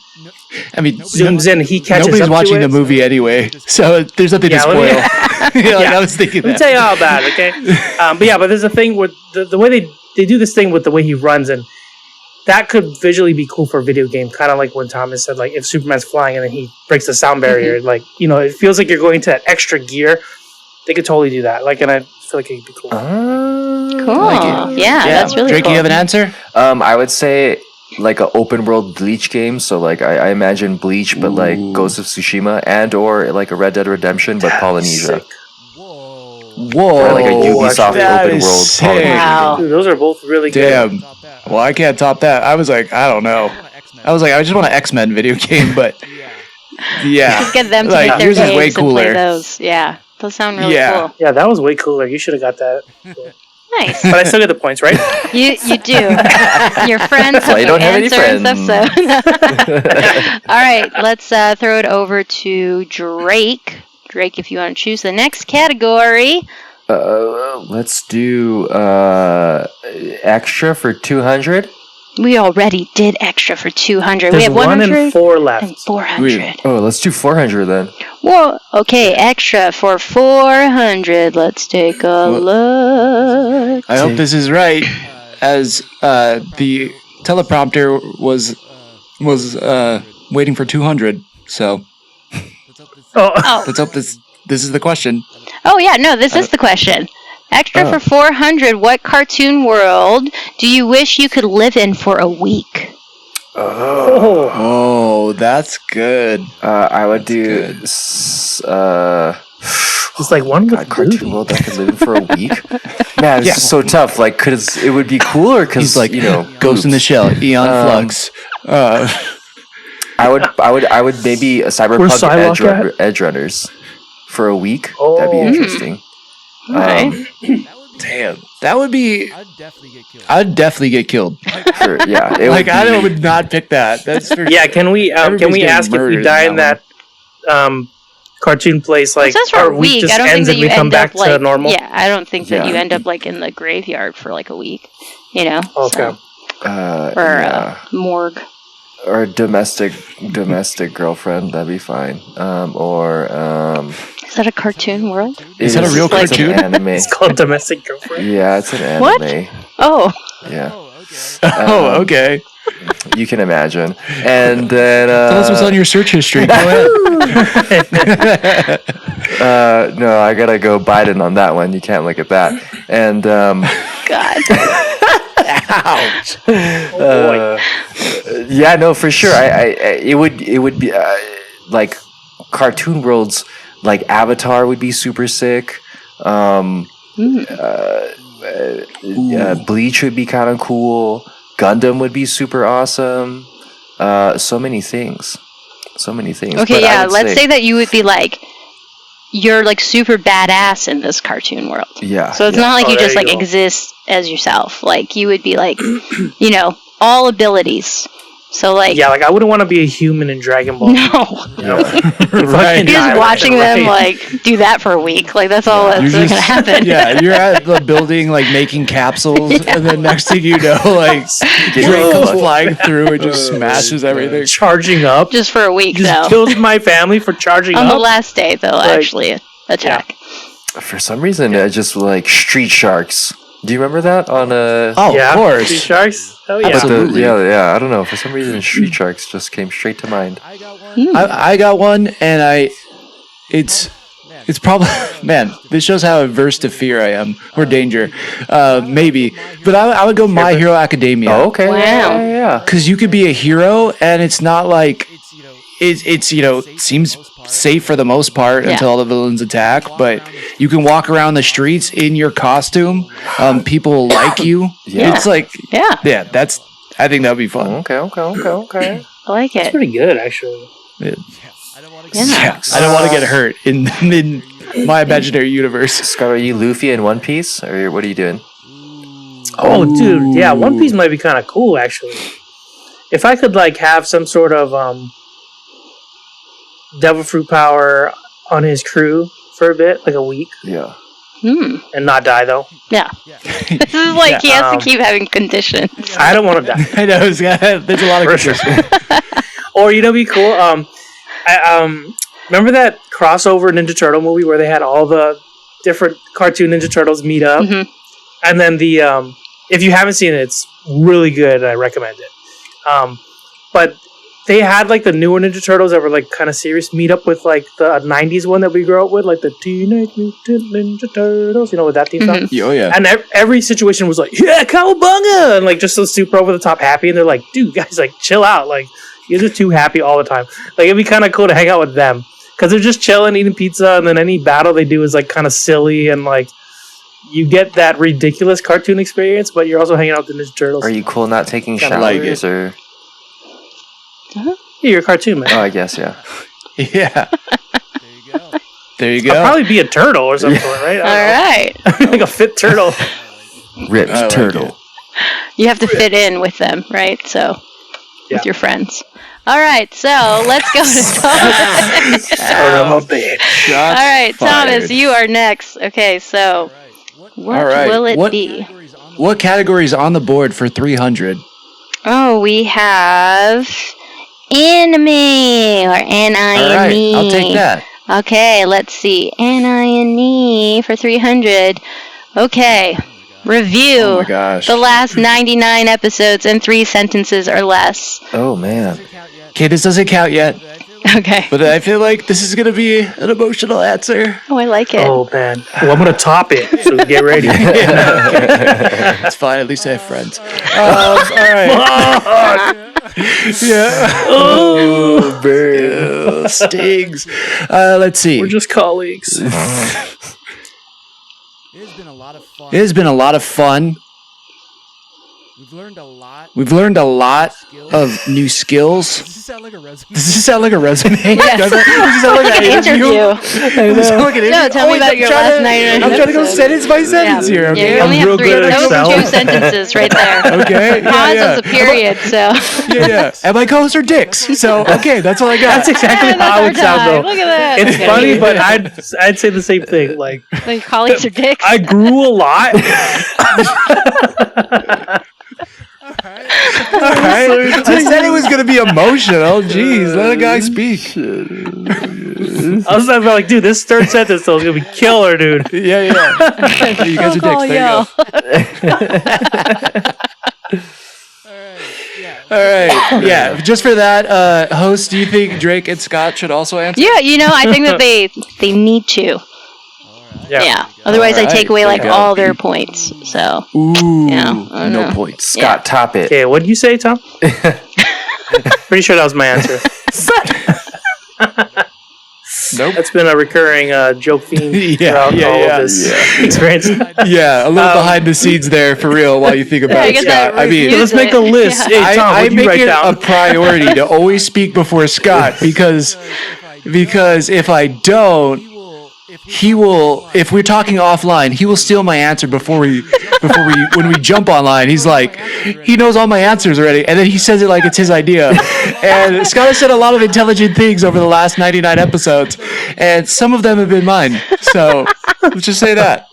S3: I mean,
S4: zooms in. He catches
S3: nobody's
S4: up
S3: watching
S4: to
S3: the
S4: it.
S3: movie anyway, so there's nothing to
S4: Yeah,
S3: spoil.
S4: let me-
S3: I was thinking
S4: Let me
S3: that.
S4: tell you all about it, okay? But there's a thing with the way they do this thing with the way he runs, and that could visually be cool for a video game. Kind of like when Thomas said, like if Superman's flying and then he breaks the sound barrier, like it feels like you're going to that extra gear. They could totally do that. Like, and I feel like it'd be cool.
S2: Cool.
S3: Like
S2: yeah, that's really
S3: Drake,
S2: cool.
S3: you have an answer?
S5: I would say like an open world Bleach game. So like I imagine Bleach, but like Ghost of Tsushima, and or like a Red Dead Redemption, but Polynesia.
S4: Sick.
S3: Whoa.
S5: Or like a Ubisoft
S3: that
S5: open
S3: is
S5: world
S3: sick.
S5: Polynesia.
S2: Wow.
S4: Dude, those are both really
S3: Damn.
S4: good.
S3: Well, I can't top that. I was like, I don't know. I was like, I just want an X-Men video game, but yeah.
S2: Just get them to
S3: Like,
S2: make their
S3: yours is way
S2: games and play
S3: cooler.
S2: those. Yeah, those sound really
S3: Yeah.
S2: cool.
S4: Yeah, that was way cooler. You should have got that.
S2: Nice.
S4: But I still get the points, right?
S2: You do. Your friends
S5: why you don't have any
S2: answer and stuff, so. All right, let's throw it over to Drake. Drake, if you want to choose the next category.
S5: Let's do extra for 200.
S2: We already did extra for 200.
S4: There's
S2: we have
S4: 1
S2: 100
S4: and 4 left.
S2: and 400.
S5: Oh, let's do 400 then.
S2: Whoa. Okay, extra for 400. Let's take a look.
S3: I hope this is right, as the teleprompter was waiting for 200. So
S4: Oh,
S3: let's hope this is the question.
S2: Oh, yeah, no, this is the question. Extra for 400. What cartoon world do you wish you could live in for a week?
S3: Oh, that's good.
S5: I would do.
S4: it's like one with
S5: Cartoon
S4: Booty.
S5: world I could live in for a week. Man, it's just so tough. Like, cause it would be cooler. Cause
S3: He's like, Ghost in the
S5: boobs.
S3: Shell, Eon Flux.
S5: I would maybe a
S4: Where's
S5: Cyberpunk
S4: Psylocke
S5: Edge Runners for a week.
S4: Oh.
S5: That'd be interesting.
S2: Okay.
S3: Damn, that would be.
S1: I'd definitely get killed.
S3: I'd definitely get killed.
S5: Yeah, it
S3: Like
S5: would
S3: I
S5: be-
S3: would not pick that. That's for
S4: Yeah, can we
S3: Everybody's getting
S4: ask if we
S3: murdered
S4: die
S3: in
S4: in
S3: that
S4: that cartoon place,
S2: Well,
S4: like
S2: it says for
S4: our
S2: a
S4: week
S2: week.
S4: just
S2: I don't think
S4: ends
S2: that
S4: and
S2: you
S4: we come
S2: end
S4: back
S2: up like
S4: to normal?
S2: Yeah, I don't think that you
S5: Yeah.
S2: end up like in the graveyard for like a week. You know.
S4: Okay.
S2: Or
S5: yeah.
S2: morgue.
S5: Or a domestic girlfriend. That'd be fine.
S2: Is that a cartoon world?
S3: Is that a real
S5: it's
S3: cartoon?
S5: An anime.
S4: It's called Domestic Girlfriend.
S5: Yeah, it's an anime.
S2: What? Oh,
S5: Yeah,
S1: Oh, okay.
S3: Oh, okay.
S5: you can imagine. And then
S3: Tell us what's on your search history. Go ahead.
S5: no, I gotta go Biden on that one. You can't look at that. And
S2: God.
S5: yeah, no, for sure. It would be like cartoon worlds. Like Avatar would be super sick. Bleach would be kind of cool. Gundam would be super awesome. So many things.
S2: Okay,
S5: But I
S2: yeah.
S5: would
S2: Let's say that you would be like, you're like super badass in this cartoon world.
S5: Yeah.
S2: So it's
S5: yeah.
S2: not like
S4: Oh,
S2: you
S4: there
S2: just
S4: you
S2: like
S4: go.
S2: exist as yourself. Like you would be like, all abilities. So like,
S4: Yeah, like I wouldn't want to be a human in Dragon Ball.
S2: no.
S3: Right.
S2: You're just watching them
S4: Right.
S2: like do that for a week. Like that's all that's
S3: You're
S2: gonna happen.
S3: Yeah, you're at the building like making capsules, and then next thing you know, like
S5: Get
S3: Drake comes
S5: fucked.
S3: flying through and just smashes everything.
S4: Charging up.
S2: Just for a week
S4: Just
S2: though.
S4: kills my family for charging
S2: On the
S4: up.
S2: last day they'll actually attack.
S5: For some reason, I just like Street Sharks. Do you remember that on
S3: Oh,
S4: yeah,
S3: of course.
S4: Sea Sharks. Hell yeah.
S3: Absolutely.
S5: yeah. I don't know. For some reason, Street Sharks just came straight to mind.
S1: I got one.
S3: I got one, and it's probably man. This shows how averse to fear I am or danger, maybe. But I would go My Hero Academia.
S5: Oh, okay.
S2: Wow.
S5: Yeah.
S3: Because you could be a hero, and it's not like it's seems safe for the most part
S2: Yeah.
S3: until all the villains attack, but you can walk around the streets in your costume. People will like you.
S2: Yeah.
S3: It's like
S2: Yeah,
S3: I think that'd be fun.
S5: Okay.
S2: I like
S4: It's
S2: it.
S4: pretty good, actually.
S1: I don't want to
S2: Yeah.
S3: I don't want to get hurt in my imaginary universe.
S5: Scott, are you Luffy in One Piece, or what are you doing?
S4: Oh, dude, yeah, One Piece might be kind of cool, actually. If I could, like, have some sort of devil fruit power on his crew for a bit, like a week,
S5: Yeah.
S4: and not die, though.
S2: Yeah. This is like he has to keep having conditions.
S4: I don't want to die.
S3: I know there's a lot of
S4: For sure.
S3: conditions.
S4: Or, be cool. Remember that crossover Ninja Turtle movie where they had all the different cartoon Ninja Turtles meet up?
S2: Mhm.
S4: And then if you haven't seen it, it's really good. And I recommend it. But they had like the newer Ninja Turtles that were like kind of serious meet up with like the 90s one that we grew up with, like the Teenage Mutant Ninja Turtles, with that theme song.
S3: Oh yeah.
S4: And every situation was like, yeah, cowabunga! And like just so super over the top happy. And they're like, dude, guys, like chill out. Like, you're just too happy all the time. Like, it'd be kind of cool to hang out with them. Because they're just chilling, eating pizza, and then any battle they do is like kind of silly, and like you get that ridiculous cartoon experience, but you're also hanging out with the Ninja Turtles.
S5: Are you cool not taking
S4: Kinda
S5: showers,
S3: like it.
S5: or?
S4: Yeah, you're a cartoon, man.
S5: Oh, I guess, yeah.
S3: Yeah.
S1: There you go.
S3: There you
S4: I'll
S3: go.
S4: probably be a turtle or something, right?
S2: All right.
S4: Like a fit turtle.
S5: Ripped
S3: I like
S5: turtle.
S3: it.
S2: You have to fit in with them, right? So,
S4: Yeah.
S2: with your friends. All right, so let's go to Thomas. All right, Thomas, you are next. Okay, so what
S3: All right.
S2: will it
S3: What-
S2: be?
S3: What category is on the board for 300?
S2: Oh, we have anime or N-I-N-E.
S3: All right, I'll take that.
S2: Okay, let's see. N-I-N-E for 300. Okay, review
S3: Oh my gosh.
S2: the last 99 episodes in 3 sentences or less.
S5: Oh, man.
S3: Okay, this doesn't count yet,
S2: Okay.
S3: but I feel like this is gonna be an emotional answer.
S2: Oh, I like it.
S4: Oh, man. Well, I'm going to top it, so get ready.
S3: It's fine. At least I have friends. All right. Yeah.
S5: Oh, man.
S3: Stings. Let's see.
S4: We're just colleagues.
S1: It has been a lot of fun.
S3: It has been a lot of fun.
S1: We've learned a lot.
S3: We've learned a lot of new skills.
S1: Does this sound like a resume?
S3: Does this sound like a resume?
S2: Yes.
S3: Does it sound like
S2: Like an interview.
S3: Does it sound like an
S2: No,
S3: interview?
S2: tell me about your last 99
S3: I'm trying to go
S2: episodes.
S3: sentence by sentence here.
S2: Yeah,
S3: Okay.
S2: you only
S4: I'm
S2: have
S4: real
S2: 3.
S4: good at
S2: That was
S4: Excel.
S2: 2 sentences right there.
S3: Okay.
S2: Pause
S3: Yeah,
S2: was a period, so.
S3: yeah. And my co-hosts are dicks. So, okay, that's all I got.
S4: That's exactly
S2: And
S4: how it
S2: that's
S4: would
S2: our
S4: sound,
S2: time.
S4: though.
S2: Look at that.
S4: It's
S2: Okay.
S4: funny, but I'd say the same thing. Like,
S2: My colleagues are dicks.
S4: I grew a lot.
S3: All right. I said it was going to be emotional. Jeez, let a guy speak.
S4: I was like, dude, this third sentence though is gonna be killer, dude.
S3: Yeah. You guys are dicks.
S2: Oh,
S3: There
S2: yeah.
S3: you go. All right. Yeah. Just for that, host, do you think Drake and Scott should also answer?
S2: Yeah, I think that they need to. Yeah. Otherwise, I
S3: Alright,
S2: take away like
S3: there you go.
S2: all their points. So
S3: Ooh.
S2: Yeah, I don't
S3: No
S2: know.
S3: points.
S5: Scott, top it.
S4: Okay, what did you say, Tom? Pretty sure that was my answer.
S3: Nope.
S4: That's been a recurring joke theme
S3: Yeah,
S4: throughout all of this experience.
S3: Yeah, a little behind the scenes there for real while you think about
S2: I
S3: it.
S2: guess
S3: Scott. I mean,
S2: use
S4: Let's make a
S2: it.
S4: list.
S2: Yeah.
S4: Hey, Tom,
S3: I
S4: what do you
S3: make
S4: write
S3: it
S4: down?
S3: a priority to always speak before Scott because if I don't, he will. If we're talking offline, he will steal my answer before we when we jump online. He's like, he knows all my answers already, and then he says it like it's his idea. And Scott has said a lot of intelligent things over the last 99 episodes, and some of them have been mine. So let's just say that.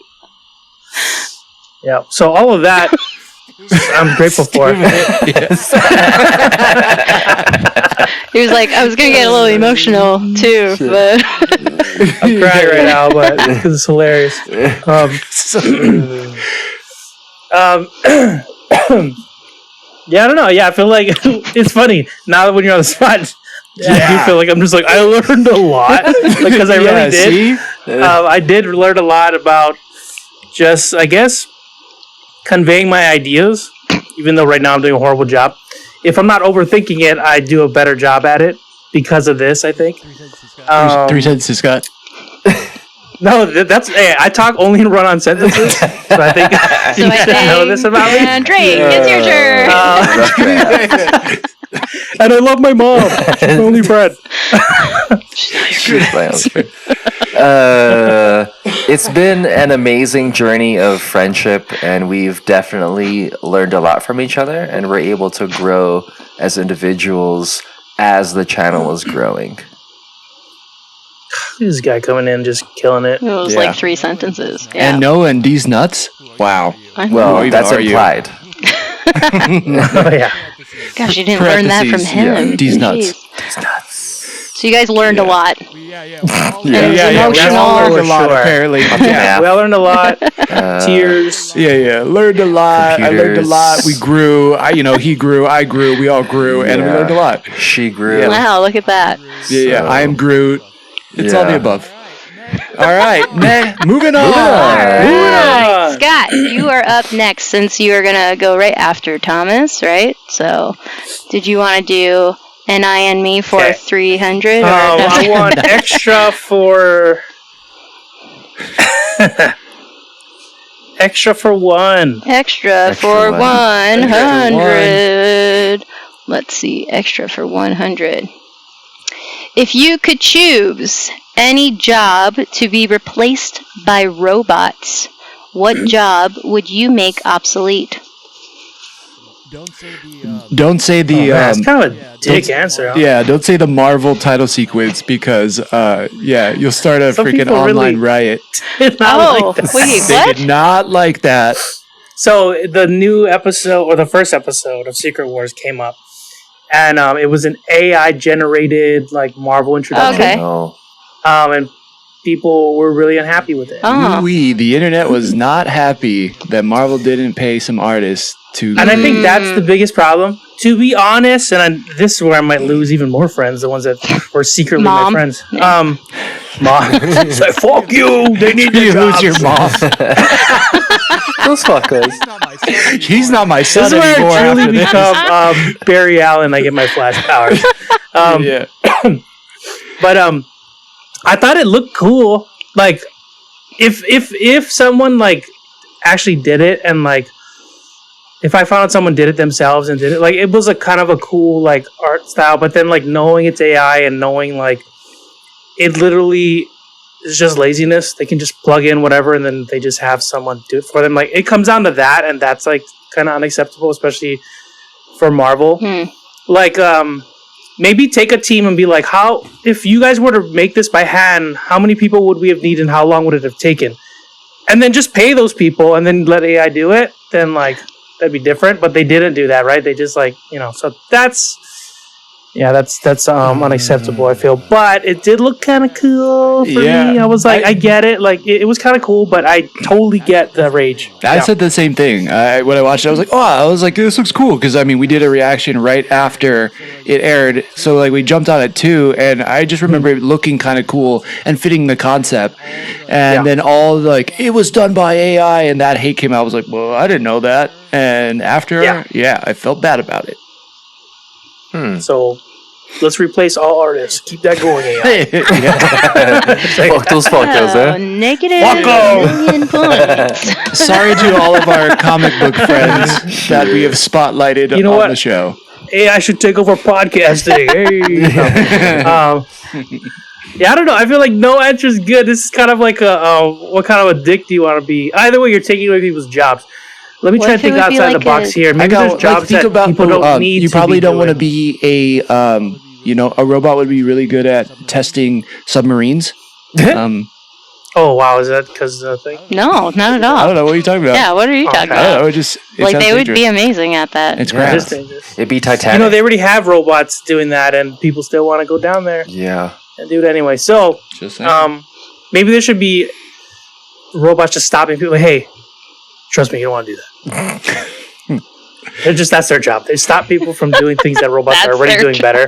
S4: Yeah. So all of that, I'm grateful for.
S3: Yes.
S2: He was like, I was gonna get a little emotional too, but
S4: I'm crying right now, but because it's hilarious. Yeah, I don't know. Yeah, I feel like it's funny now that when you're on the spot. I do feel like I'm just like I learned a lot because I really did.
S3: See?
S4: I did learn a lot about just, I guess, conveying my ideas. Even though right now I'm doing a horrible job. If I'm not overthinking it, I do a better job at it. because of this, I think.
S3: Three sentences, Scott.
S4: No, that's hey, I talk only in run-on sentences, so I think
S2: So
S4: you
S2: I
S4: should know this about me.
S2: and Drake, it's your turn.
S4: And I love my mom. She's my only friend.
S5: It's been an amazing journey of friendship, and we've definitely learned a lot from each other, and we're able to grow as individuals as the channel is growing.
S4: This guy coming in just killing it.
S2: It was
S3: Yeah.
S2: like 3 sentences. Yeah.
S3: And Noah and these nuts. Wow.
S2: I know.
S5: Well,
S3: even
S5: that's
S3: are you?
S5: implied.
S4: Oh yeah.
S2: Gosh, you didn't learn that from
S3: Parentheses,
S2: him.
S3: yeah, these nuts.
S2: Jeez. So you guys learned a lot.
S1: Yeah.
S2: And it was
S4: we all
S2: emotional.
S4: learned
S3: Learned a lot,
S4: Sure.
S3: apparently.
S5: Yeah.
S4: We all learned a lot. Tears.
S3: Yeah. Learned a lot. I learned a
S5: Computers.
S3: lot. We grew. He grew. I grew. We all grew, and we
S5: Yeah.
S3: learned a lot.
S5: She grew.
S2: Wow, look at that.
S3: Yeah.
S5: So-
S3: I am Groot. It's all the
S5: Yeah.
S3: above. All right. Moving on.
S2: Alright, Scott, you are up next since you are going to go right after Thomas, right? So, did you want to do an eye and me for
S4: Okay.
S2: 300? Or
S4: I want extra for extra for one.
S2: Extra for
S5: one.
S2: 100. Let's see, extra for 100. If you could choose any job to be replaced by robots, what job would you make obsolete?
S1: Don't say the.
S3: Don't say the.
S4: That's kind of a dick
S1: don't-
S4: answer. Huh?
S3: Yeah, don't say the Marvel title sequence because, you'll start a
S4: Some
S3: freaking
S4: people
S3: online
S4: really-
S3: riot.
S4: Not
S2: Oh,
S4: like that.
S2: wait,
S3: They
S2: what?
S3: did not like that.
S4: So the new episode, or the first episode of Secret Wars, came up, and it was an AI generated like Marvel introduction.
S2: Okay.
S5: No.
S4: And people were really unhappy with it.
S2: Oh.
S3: The internet was not happy that Marvel didn't pay some artists to.
S4: And I think that's the biggest problem. To be honest, and this is where I might lose even more friends, the ones that were secretly
S2: Mom.
S4: my friends.
S2: Yeah.
S4: Mom. Say, fuck you! They need
S3: you
S4: your
S3: lose
S4: jobs.
S3: your mom.
S5: Those fuckers.
S3: He's not my son
S4: This is where
S3: anymore.
S4: I truly
S3: after this.
S4: become Barry Allen. I get my flash powers.
S3: Yeah.
S4: But I thought it looked cool. Like if someone like actually did it, and like if I found out someone did it themselves and did it, like it was a kind of a cool like art style. But then like knowing it's AI and knowing like it literally is just laziness. They can just plug in whatever and then they just have someone do it for them. Like it comes down to that, and that's like kind of unacceptable, especially for Marvel. Like maybe take a team and be like, how, if you guys were to make this by hand, how many people would we have needed and how long would it have taken? And then just pay those people and then let AI do it. Then like that'd be different. But they didn't do that, right? They just like, so that's unacceptable, I feel. But it did look kind of cool for
S3: Yeah.
S4: me. I was like, I get it. Like it was kind of cool, but I totally get the rage.
S3: I said the same thing. When I watched it, I was like, this looks cool. Because, we did a reaction right after it aired. So, we jumped on it too. And I just remember it looking kind of cool and fitting the concept. And then it was done by AI and that hate came out. I was like, well, I didn't know that. And after, I felt bad about it.
S4: So let's replace all artists. Keep that going, AI.
S5: Fuck those fuckers,
S2: Oh,
S5: eh?
S2: negative
S4: Fuck 'em.
S2: million points.
S3: Sorry to all of our comic book friends that we have spotlighted
S4: You know
S3: on
S4: what?
S3: the show.
S4: AI should take over podcasting. Hey. I don't know. I feel like no answer is good. This is kind of like what kind of a dick do you want to be? Either way, you're taking away people's jobs. Let me
S2: What
S4: try to
S2: if it
S4: think
S2: would be
S4: outside
S2: like
S4: the box
S2: a-
S4: here. Maybe there's jobs that people don't need.
S3: You
S4: to
S3: probably
S4: be
S3: don't want to
S4: doing.
S3: be a robot would be really good at testing submarines.
S4: Oh wow, is that because of the thing?
S2: No, not at
S3: I
S2: all.
S3: don't know what you're talking about.
S2: Yeah, what are you talking
S3: I don't
S2: about?
S3: know. It just it
S2: Like,
S3: sounds
S2: they would be
S3: dangerous.
S2: amazing at that.
S3: It's
S5: Yeah.
S3: crap.
S4: It is dangerous.
S5: It'd be Titanic.
S4: They already have robots doing that, and people still want to go down there
S5: Yeah.
S4: and do it anyway. So,
S3: Just saying.
S4: maybe there should be robots just stopping people. Hey, trust me, you don't want to do that. That's their job. They stop people from doing things that robots
S2: That's
S4: are already
S2: their
S4: doing better.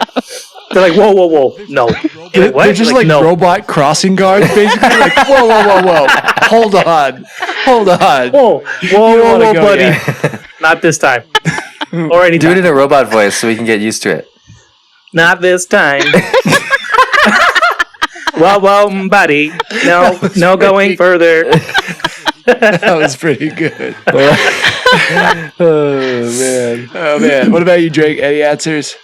S4: They're like, whoa, no. You're like, what?
S3: They're just
S4: You're
S3: like
S4: no.
S3: robot crossing guards, basically. Like, whoa. Hold on.
S4: Whoa,
S3: wanna go
S4: buddy.
S3: yet.
S4: Not this time. Or
S5: Do
S4: anytime.
S5: it in a robot voice so we can get used to it.
S4: Not this time. well, buddy. No going further.
S3: That was pretty good. Oh man. What about you, Drake? Any answers?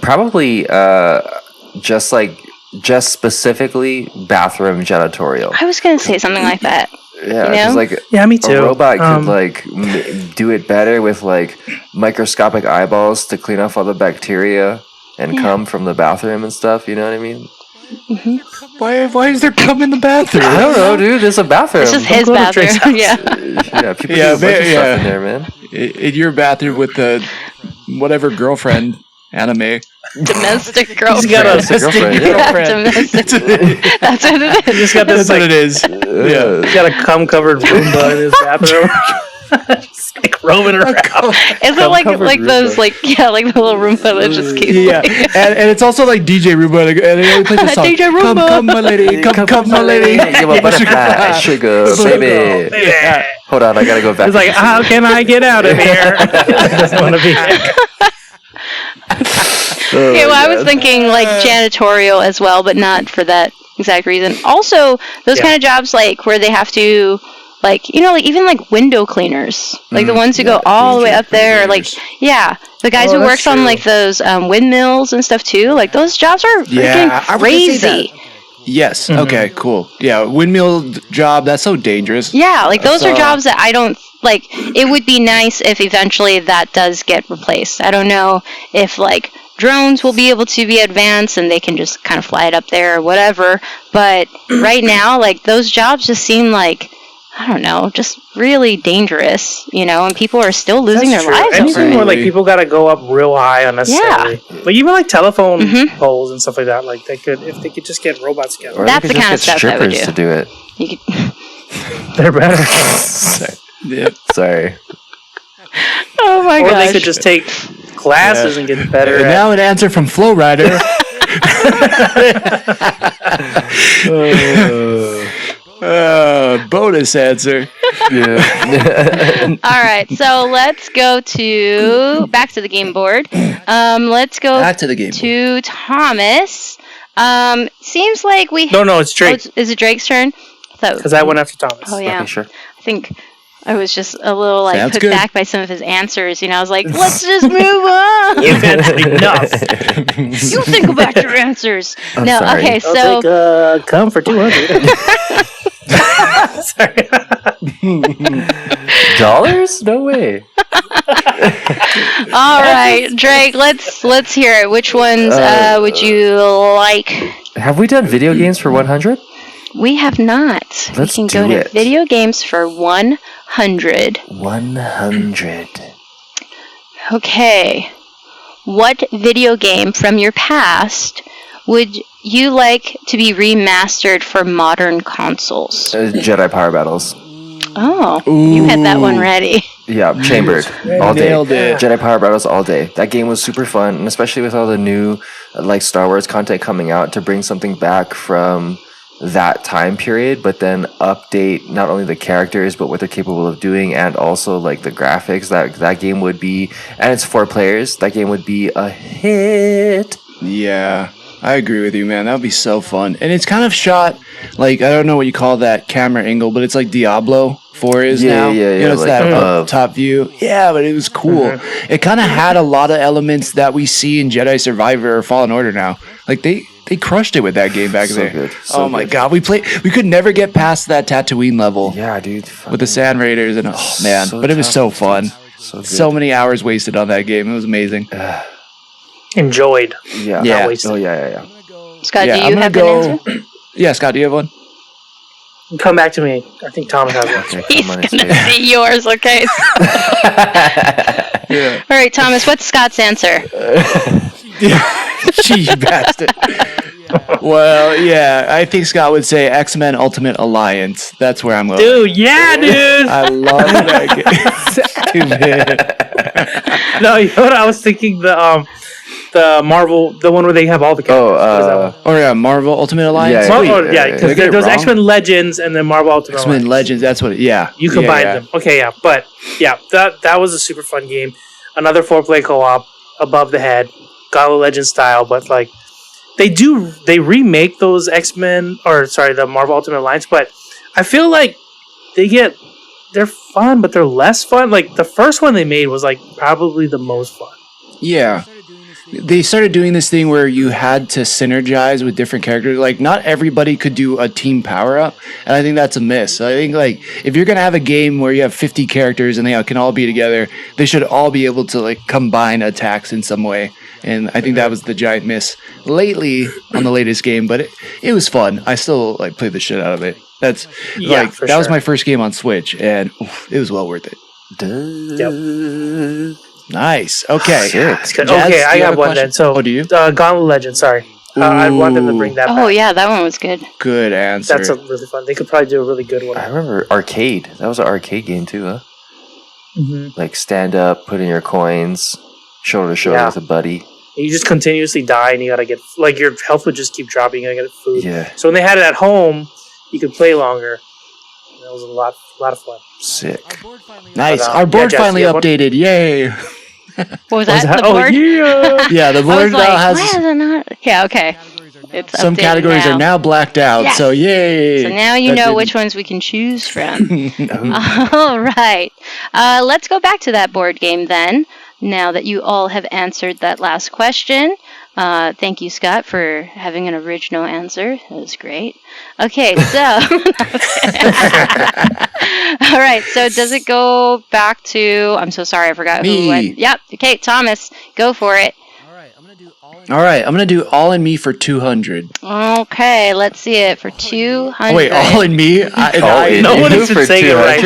S5: Probably just specifically bathroom janitorial.
S2: I was gonna say something like that.
S5: Yeah,
S2: You know?
S5: 'cause, like
S4: Yeah, me too.
S5: a robot could do it better with like microscopic eyeballs to clean off all the bacteria and cum from the bathroom and stuff. You know what I mean?
S3: Why is there cum in the bathroom?
S5: I don't know, dude. There's a bathroom.
S2: It's just his
S4: go to Drake's
S2: bathroom.
S4: house.
S2: Yeah.
S5: Yeah, people do a bunch of stuff in there, man.
S3: In your bathroom with the whatever girlfriend anime.
S2: Domestic girlfriend.
S4: He's got a
S5: Domestic girlfriend, yeah.
S2: Yeah, domestic. That's what it is.
S4: He's got this
S3: That's what
S4: like
S3: it is. Yeah.
S4: he's got a cum-covered Roomba in his bathroom. Just like roaming around.
S2: Is it like those like the little Roomba that just keeps
S3: Yeah,
S2: like,
S3: and it's also like DJ Roomba, and they play the song.
S2: DJ Roomba.
S3: Come, my lady, come, my lady.
S5: Give a butterfly, sugar, baby.
S4: Yeah.
S5: Hold on, I gotta go back.
S4: It's like, how can I get out of here? Doesn't want to be.
S2: Okay, well, I was thinking like janitorial as well, but not for that exact reason. Also, those kind of jobs like where they have to, like, you know, like even like window cleaners, like the ones who go all the way up there, or, like the guys who
S4: that's
S2: works on
S4: true.
S2: like those windmills and stuff too. Like those jobs are
S3: Yeah, I
S2: freaking
S3: was gonna say
S2: crazy.
S3: Yes. Okay. Cool. Yeah. Windmill job. That's so dangerous.
S2: Yeah, like those are jobs that I don't like. It would be nice if eventually that does get replaced. I don't know if like drones will be able to be advanced and they can just kind of fly it up there or whatever. But right now, like those jobs just seem like, I don't know, just really dangerous, you know, and people are still losing their lives over
S4: Anything
S2: it.
S4: where like people got to go up real high unnecessarily. Like even like telephone
S2: Mhm.
S4: poles and stuff like that. Like they could, if they could just get robots together.
S5: Or
S2: That's
S5: they
S2: the
S5: could
S2: kind of
S5: just
S2: stuff
S5: get
S2: I would
S5: strippers
S2: do.
S5: to do it.
S2: You could,
S4: They're better.
S3: Yep.
S5: Sorry.
S2: oh my
S4: Or
S2: gosh.
S4: they could just take classes and get better.
S3: And
S4: at
S3: now an answer from Flow Rider. Bonus answer.
S5: Yeah.
S2: All right, so let's go to back to the game board. Let's go
S3: Back to the game.
S2: to Thomas. Seems like we.
S4: No, it's Drake.
S2: Is it Drake's turn?
S4: Because I went after Thomas.
S2: Oh yeah.
S5: Okay, sure.
S2: I think I was just a little like
S3: Sounds
S2: put
S3: good.
S2: back by some of his answers. You know, I was like, let's just move on.
S4: You've had enough.
S2: You think about your answers.
S5: I'm
S2: No,
S5: sorry.
S2: okay,
S4: I'll
S2: so
S4: take come for 200. Sorry.
S5: $? No way.
S2: all right, Drake, let's hear it. Which ones would you like?
S5: Have we done video games for 100?
S2: We have not.
S5: Let's
S2: we can go
S5: do
S2: to
S5: it.
S2: video games for 100.
S5: 100.
S2: Okay. What video game from your past would you like to be remastered for modern consoles?
S5: Jedi Power Battles.
S2: Oh, you had that one ready.
S5: Yeah, chambered all day.
S3: Nailed it.
S5: Jedi Power Battles all day. That game was super fun, and especially with all the new like Star Wars content coming out to bring something back from that time period, but then update not only the characters but what they're capable of doing, and also like the graphics. That game would be, and it's 4 players. That game would be a hit.
S3: Yeah, I agree with you, man. That would be so fun. And it's kind of shot like, I don't know what you call that camera angle, but it's like Diablo 4 is now.
S5: Yeah,
S3: You know, it's
S5: like
S3: that
S5: above.
S3: top view. Yeah, but it was cool. It kind of had a lot of elements that we see in Jedi Survivor or Fallen Order now. Like they crushed it with that game back
S5: So
S3: there.
S5: good, so
S3: Oh my
S5: good.
S3: god, we could never get past that Tatooine level
S5: Yeah, dude.
S3: with the Sand Raiders, and oh man,
S5: so
S3: but it was
S5: tough.
S3: so fun.
S5: So good.
S3: So many hours wasted on that game. It was amazing.
S4: Enjoyed.
S5: Yeah.
S3: Yeah.
S5: Oh yeah.
S2: Scott,
S3: Yeah,
S2: do
S3: I'm
S2: you
S3: gonna
S2: have
S3: go-
S2: an answer?
S3: Yeah, Scott, do you have one?
S4: Come back to me. I think Thomas has one.
S5: Okay,
S2: He's
S5: come on,
S2: gonna
S5: it's
S2: see yours, okay?
S3: Yeah.
S2: All right, Thomas, what's Scott's answer?
S3: Gee, bastard. Well, yeah, I think Scott would say X-Men Ultimate Alliance. That's where I'm going.
S4: Dude, yeah, dude.
S3: I love that game. Stupid.
S4: No, you know what I was thinking? The Marvel, the one where they have all the characters. What is that one?
S3: Oh yeah, Marvel Ultimate Alliance.
S5: Yeah,
S4: Marvel,
S5: yeah,
S4: because
S3: Did I get it
S4: there's
S3: wrong?
S4: X-Men Legends and then Marvel Ultimate
S3: X-Men
S4: Alliance.
S3: Legends. That's what. Yeah,
S4: You combine them. Okay, yeah, but yeah, that was a super fun game. Another 4-player co-op. above the head, Gauntlet Legend style, but like they remake those X-Men the Marvel Ultimate Alliance, but I feel like they're fun, but they're less fun. Like the first one they made was like probably the most fun.
S3: Yeah. They started doing this thing where you had to synergize with different characters. Like, not everybody could do a team power up, and I think that's a miss. I think, like, if you're gonna have a game where you have 50 characters and they can all be together, they should all be able to like combine attacks in some way. And I think that was the giant miss lately on the latest game, but it was fun. I still like played the shit out of it. That's that was my first game on Switch, and it was well worth it.
S4: Yep.
S3: Nice. Okay.
S4: Jazz, okay, I
S3: have
S4: have one then. So,
S3: do you?
S4: Gauntlet Legend. Sorry, I want them to bring that back.
S2: Oh yeah, that one was good.
S3: Good answer.
S4: That's a really fun. They could probably do a really good one.
S5: I remember Arcade. That was an arcade game too, huh?
S4: Mm-hmm.
S5: Like stand up, put in your coins, shoulder to shoulder with a buddy.
S4: And you just continuously die, and you gotta get like your health would just keep dropping. You gotta get food.
S5: Yeah.
S4: So when they had it at home, you could play longer. That was a lot of fun.
S5: Sick.
S3: Nice.
S4: But,
S3: Our board
S4: Jess,
S3: finally
S4: you have one?
S3: updated. Yay.
S2: What was that? The
S4: Oh
S2: board?
S4: yeah.
S3: Yeah, the
S2: I
S3: board
S2: was like,
S3: now
S2: why
S3: has
S2: is it not? Yeah, okay. It's
S3: some
S2: updated
S3: categories are now blacked out.
S2: Yes.
S3: So yay.
S2: So now you
S3: That
S2: know
S3: didn't-
S2: which ones we can choose from. All right. Let's go back to that board game then. Now that you all have answered that last question. Thank you, Scott, for having an original answer. That was great. Okay, so... All right, so does it go back to... I'm so sorry, I forgot
S3: Me.
S2: who went. Yep, okay, Thomas, go for it.
S3: All right, I'm going to do All in Me for 200.
S2: Okay, let's see it for 200.
S3: Wait, All in Me?
S4: No one is saying it right.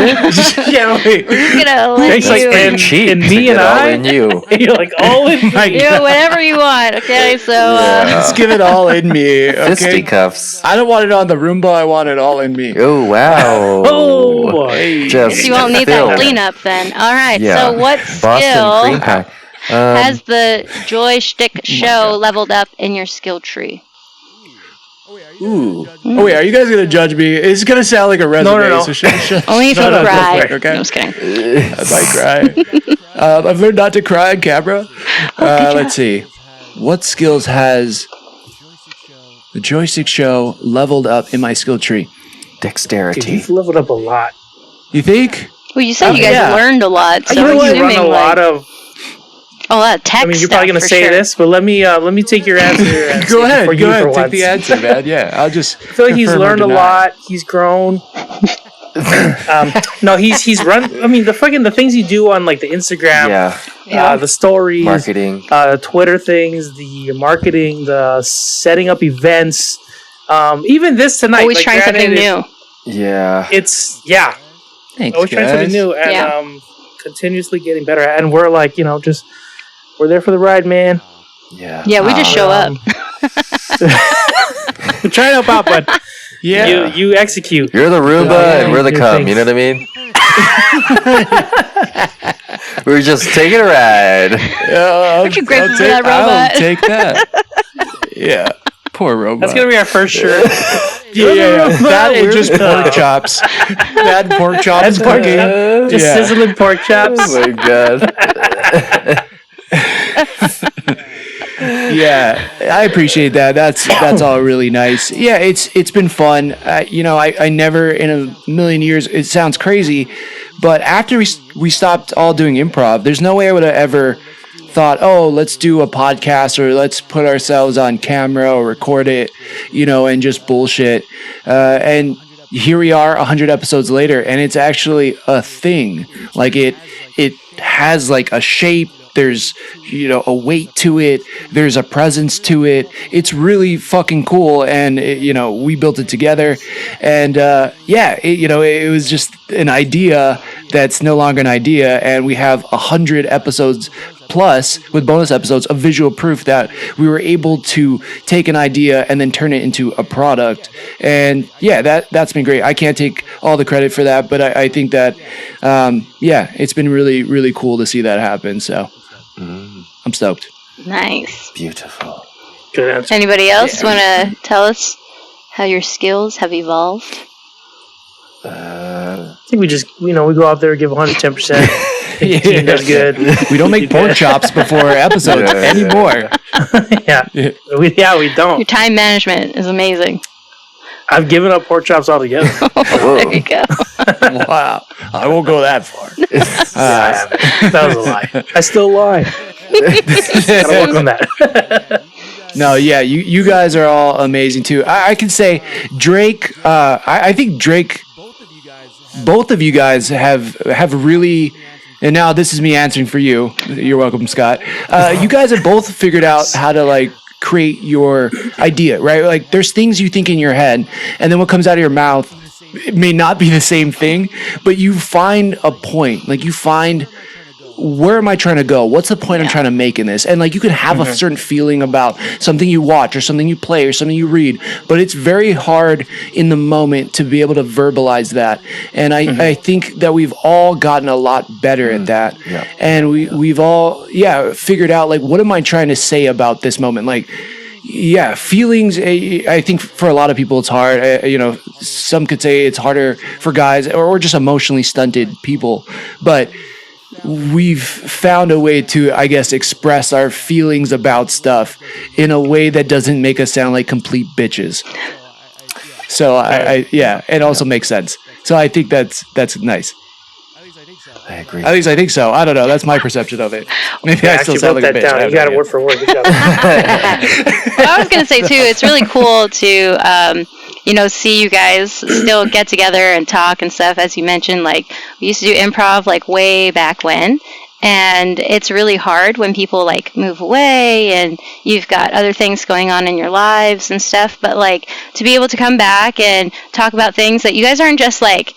S3: Yeah, wait.
S2: We're just gonna let
S4: Thanks, like,
S2: you
S4: and
S5: cheap
S4: and
S5: to
S4: me
S5: get
S4: and
S5: all
S4: I.
S5: in you.
S4: You're like all in me.
S2: do whatever you want. Okay, so
S3: Let's give it all in me. Okay?
S5: Fisticuffs.
S3: I don't want it on the Roomba. I want it all in me.
S5: Oh wow.
S4: Oh,
S3: Hey.
S5: Just
S2: you won't need
S5: filled.
S2: that cleanup then. All right.
S5: Yeah.
S2: So what
S5: Boston
S2: skill
S5: cream pie.
S2: has the Joy Schtick Show leveled up in your skill tree?
S3: Ooh. Oh, wait, are you guys going to judge me? It's going to sound like a resume.
S4: No.
S3: So shut
S2: Only if you
S3: up real
S2: cry.
S3: quick, okay?
S2: No, I'm just kidding.
S3: I might cry. I've learned not to cry on camera. Let's see. What skills has the Joy Schtick Show leveled up in my skill tree?
S5: Dexterity.
S4: You've leveled up a lot.
S3: You think?
S2: Well, you said you guys
S3: yeah.
S2: learned a lot, so
S4: You know
S2: I'm
S4: what? You
S2: assuming
S4: run a lot of.
S2: a lot of tech
S4: I mean, you're
S2: stuff
S4: probably gonna
S2: for
S4: say
S2: sure.
S4: this, but let me take your answer. and
S3: Go
S4: say it
S3: ahead.
S4: for
S3: Go
S4: you
S3: ahead.
S4: for
S3: Take
S4: once.
S3: the answer, man. Yeah, I'll just.
S4: I feel like he's learned a lot. He's grown. No, he's run. I mean, the things you do on like the Instagram,
S5: Yeah.
S4: the stories,
S5: Marketing.
S4: Twitter things, the marketing, the setting up events. Even this tonight,
S2: Always
S4: like,
S2: trying something
S4: granted,
S2: new.
S5: Yeah.
S4: It's
S3: Thanks,
S4: always trying something
S3: guys.
S4: new and
S2: Yeah.
S4: continuously getting better. And we're like, just we're there for the ride, man.
S5: Yeah.
S2: Yeah, we just show up.
S4: We're trying to help out, but
S3: Yeah.
S4: you execute.
S5: You're the Roomba
S4: Yeah,
S5: and we're the
S4: your
S5: cum,
S4: things.
S5: you know what I mean? We're just taking a ride.
S2: Aren't you grateful for that robot?
S3: I'll take that. Yeah. Poor robot.
S4: That's gonna be our first shirt.
S3: yeah. That and
S4: We're
S3: just
S4: the
S3: pork
S4: cum.
S3: chops. Bad pork chops.
S4: That's pork
S3: cooking.
S4: chops. Just
S3: Yeah.
S4: sizzling pork chops.
S5: Oh my god.
S3: Yeah, I appreciate that. That's all really nice. Yeah, it's been fun. I never in a million years. It sounds crazy, but after we stopped all doing improv, there's no way I would have ever thought, oh, let's do a podcast or let's put ourselves on camera or record it, and just bullshit. And here we are 100 episodes later, and it's actually a thing. Like it has like a shape. There's, a weight to it. There's a presence to it. It's really fucking cool. And, we built it together. And, it was just an idea that's no longer an idea. And we have 100 episodes plus with bonus episodes of visual proof that we were able to take an idea and then turn it into a product. And yeah, that's been great. I can't take all the credit for that, but I think that, it's been really, really cool to see that happen. So I'm stoked.
S2: Nice.
S5: Beautiful.
S4: Good answer.
S2: Anybody else want to tell us how your skills have evolved?
S4: I think we just, we go out there and give 110%. The team does good.
S3: We don't make pork chops before episodes anymore.
S4: We don't.
S2: Your time management is amazing.
S4: I've given up pork chops altogether.
S2: There you go.
S3: Wow. I won't go that far.
S4: I haven't. That was a lie. I still lie. Gotta work on that.
S3: No, yeah, you guys are all amazing too. I can say Drake. I think Drake. Both of you guys have really. And now this is me answering for you. You're welcome, Scott. You guys have both figured out how to like create your idea, right? Like there's things you think in your head, and then what comes out of your mouth, it may not be the same thing, but you find a point. Like you find, where am I trying to go? What's the point I'm trying to make in this? And like you can have a certain feeling about something you watch or something you play or something you read, but it's very hard in the moment to be able to verbalize that. And I think that we've all gotten a lot better at that. Yeah. And we've all figured out like, what am I trying to say about this moment? Like, yeah, feelings. I think for a lot of people it's hard. Some could say it's harder for guys or just emotionally stunted people, but we've found a way to, I guess, express our feelings about stuff in a way that doesn't make us sound like complete bitches. So it also makes sense. So I think that's nice.
S5: I agree.
S3: At least I think so. I don't know. That's my perception of it. Maybe I still sound like a bitch.
S4: Down. You got it word for word.
S2: Well, I was going to say too, it's really cool to see you guys still get together and talk and stuff. As you mentioned, like we used to do improv like way back when, and it's really hard when people like move away and you've got other things going on in your lives and stuff. But like to be able to come back and talk about things that you guys aren't just like,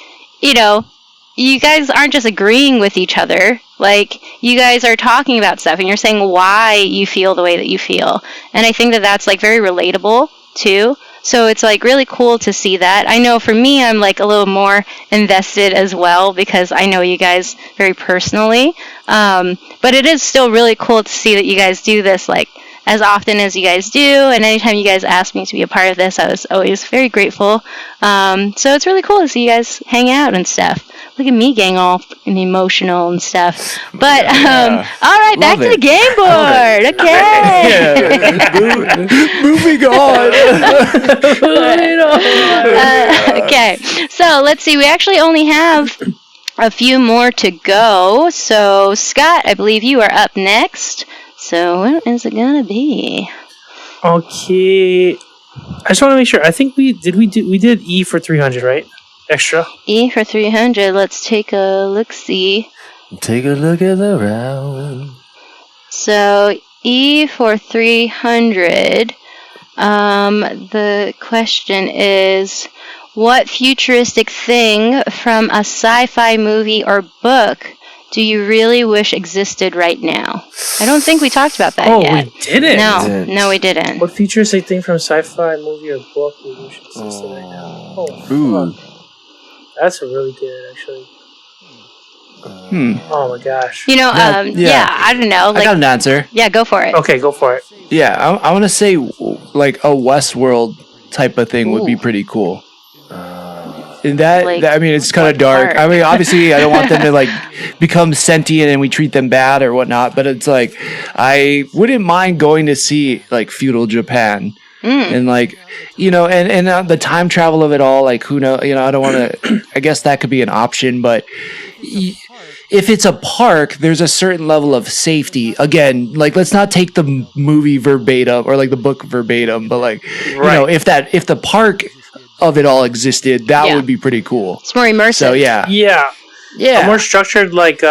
S2: you guys aren't just agreeing with each other. Like, you guys are talking about stuff, and you're saying why you feel the way that you feel. And I think that that's, like, very relatable, too. So it's, like, really cool to see that. I know for me, I'm, like, a little more invested as well, because I know you guys very personally. But it is still really cool to see that you guys do this, like, as often as you guys do. And anytime you guys ask me to be a part of this, I was always very grateful. So it's really cool to see you guys hang out and stuff. Look at me getting all emotional and stuff. But, all right, back to the game board. Okay.
S3: Moving on.
S2: Okay, so let's see. We actually only have a few more to go. So, Scott, I believe you are up next. So, what is it going to be?
S4: Okay. I just want to make sure. I think we did E for 300, right? Extra.
S2: E for 300. Let's take a look-see.
S5: Take a look at the round.
S2: So, E for 300. The question is, what futuristic thing from a sci-fi movie or book do you really wish existed right now? I don't think we talked about that yet.
S4: Oh, we didn't?
S2: No, we didn't.
S4: What futuristic thing from a sci-fi movie or book we wish existed right now? Oh, fuck. That's a really good, actually. Oh my gosh.
S2: I don't know.
S3: I got an answer.
S2: Yeah, go for it.
S4: Okay, go for it.
S3: Yeah, I want to say like a Westworld type of thing would be pretty cool. And I mean, it's kind of dark.
S2: Part?
S3: I mean, obviously, I don't want them to like become sentient and we treat them bad or whatnot. But it's like, I wouldn't mind going to see like feudal Japan. And like, and the time travel of it all, like, who knows, I don't want to, I guess that could be an option, but if it's a park, there's a certain level of safety. Again, like, let's not take the movie verbatim or like the book verbatim, but like, if the park of it all existed, that would be pretty cool.
S2: It's more immersive.
S3: So yeah.
S4: A more structured, like,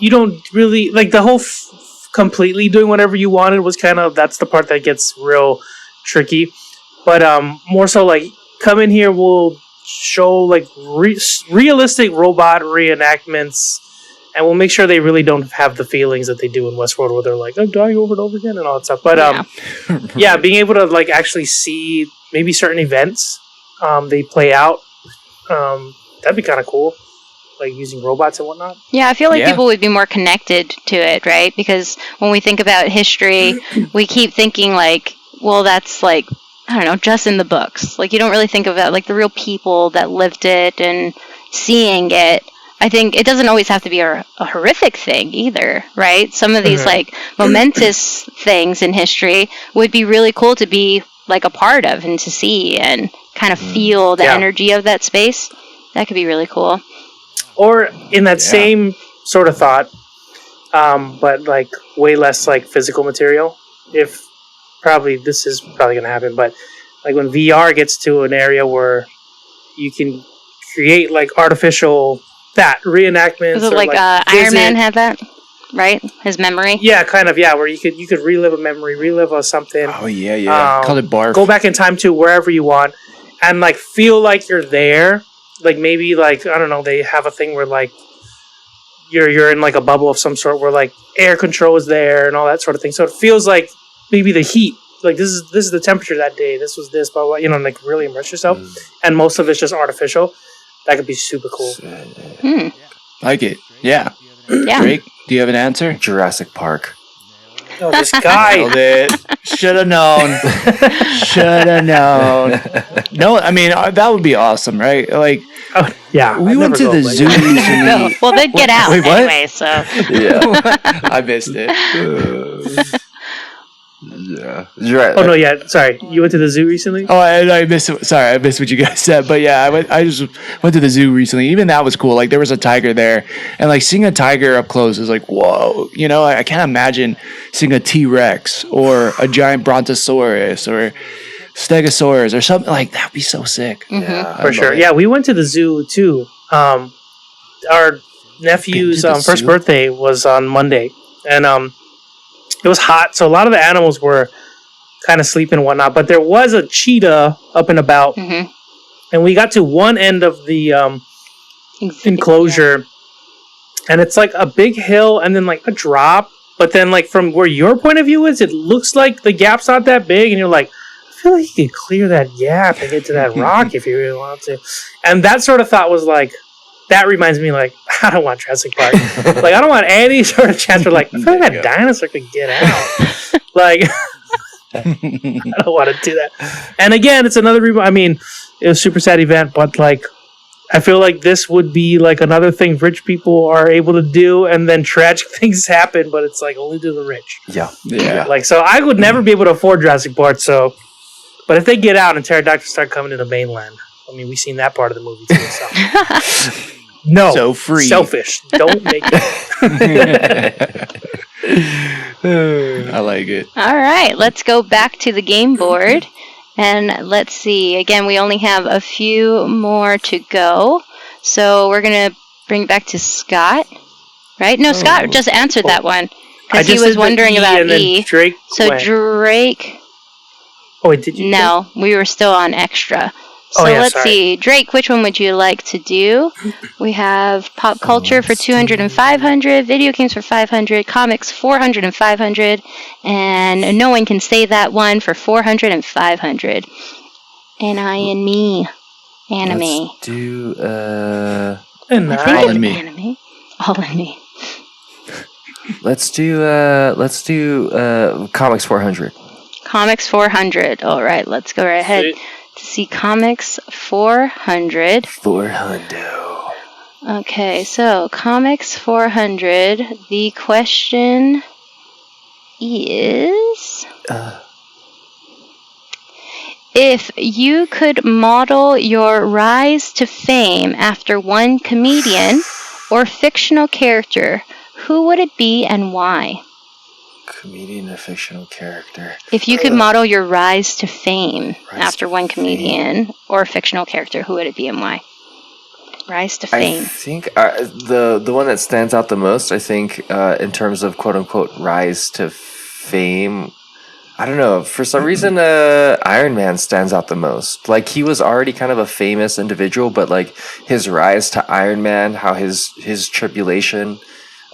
S4: you don't really, like, the whole completely doing whatever you wanted was kind of, that's the part that gets real tricky. But more so like, come in here, we'll show like realistic robot reenactments, and we'll make sure they really don't have the feelings that they do in Westworld, where they're like, I'm dying over and over again and all that stuff. But being able to like actually see maybe certain events they play out, that'd be kind of cool. Like using robots and whatnot.
S2: Yeah, I feel like people would be more connected to it, right? Because when we think about history, we keep thinking like, well, that's like I don't know, just in the books. Like, you don't really think of it like the real people that lived it and seeing it. I think it doesn't always have to be a horrific thing either, right? Some of these like momentous things in history would be really cool to be like a part of and to see and kind of feel the energy of that space. That could be really cool.
S4: Or in that same sort of thought, but like way less like physical material. If this is probably going to happen, but like when VR gets to an area where you can create like artificial reenactments.
S2: Was it like Iron Man had that, right? His memory.
S4: Yeah, kind of. Yeah, where you could relive a memory, relive something.
S3: Oh yeah. Call it barf.
S4: Go back in time to wherever you want, and like feel like you're there. Like maybe like I don't know. They have a thing where like you're in like a bubble of some sort where like air control is there and all that sort of thing. So it feels like maybe the heat. Like this is the temperature that day. This was this, blah blah. You know, like really immerse yourself. And most of it's just artificial. That could be super cool.
S3: Like it. Yeah.
S2: Yeah.
S3: Drake, do you have an answer?
S5: Jurassic Park.
S4: Oh, this guy.
S3: Nailed it. Should have known. Should have known. No, I mean, that would be awesome, right? Like,
S4: yeah.
S3: we went to the zoo recently.
S2: Well, they'd get out
S3: Wait, what?
S2: anyway, so.
S5: Yeah.
S3: I missed it.
S5: Yeah. You're right.
S4: Oh no, yeah. Sorry, you went to the zoo recently.
S3: Oh, I missed it. Sorry, I missed what you guys said. But yeah, I just went to the zoo recently. Even that was cool. Like there was a tiger there, and like seeing a tiger up close is like whoa. You know, I can't imagine seeing a T-Rex or a giant Brontosaurus or Stegosaurus or something like that. Would be so sick.
S5: Yeah.
S4: For sure. Yeah, we went to the zoo too. Our nephew's first birthday was on Monday, and it was hot, so a lot of the animals were kind of sleeping and whatnot. But there was a cheetah up and about, and we got to one end of the enclosure, and it's like a big hill and then like a drop. But then, like from where your point of view is, it looks like the gap's not that big, and you're like, I feel like you could clear that gap and get to that rock if you really want to. And that sort of thought was like. That reminds me, like, I don't want Jurassic Park. Like, I don't want any sort of chance where, like, I feel like that dinosaur could get out. Like, I don't want to do that. And again, it's another, I mean, it was a super sad event, but, like, I feel like this would be, like, another thing rich people are able to do, and then tragic things happen, but it's, like, only to the rich.
S5: Yeah.
S4: Like, so I would never be able to afford Jurassic Park, so, but if they get out and pterodactyls start coming to the mainland, I mean, we've seen that part of the movie, too, so. No,
S3: so free.
S4: Selfish. Don't make it.
S3: I like it.
S2: All right, let's go back to the game board. And let's see. Again, we only have a few more to go. So we're going to bring it back to Scott. Right? No, Scott just answered that one. Because he was wondering about E.
S4: Drake
S2: Drake.
S4: Oh, wait, did you?
S2: No, we were still on extra. So let's see. Drake, which one would you like to do? We have pop culture for 200 and 500, video games for 500, comics 400 and 500, and no one can say that one for 400 and 500. And I and me. Anime.
S5: Let's do
S3: All in me.
S2: Anime. All in me.
S5: Let's do comics 400.
S2: Comics 400. All right, let's go right ahead.
S4: Sweet.
S2: To see comics 400.
S5: 400.
S2: Okay, so comics 400. The question is if you could model your rise to fame after one comedian or fictional character, who would it be and why?
S5: Comedian or fictional character.
S2: If you could model your rise to fame after one comedian or fictional character, who would it be and why? Rise to fame.
S5: I think the one that stands out the most, I think, in terms of quote unquote rise to fame, I don't know. For some reason, Iron Man stands out the most. Like he was already kind of a famous individual, but like his rise to Iron Man, how his tribulation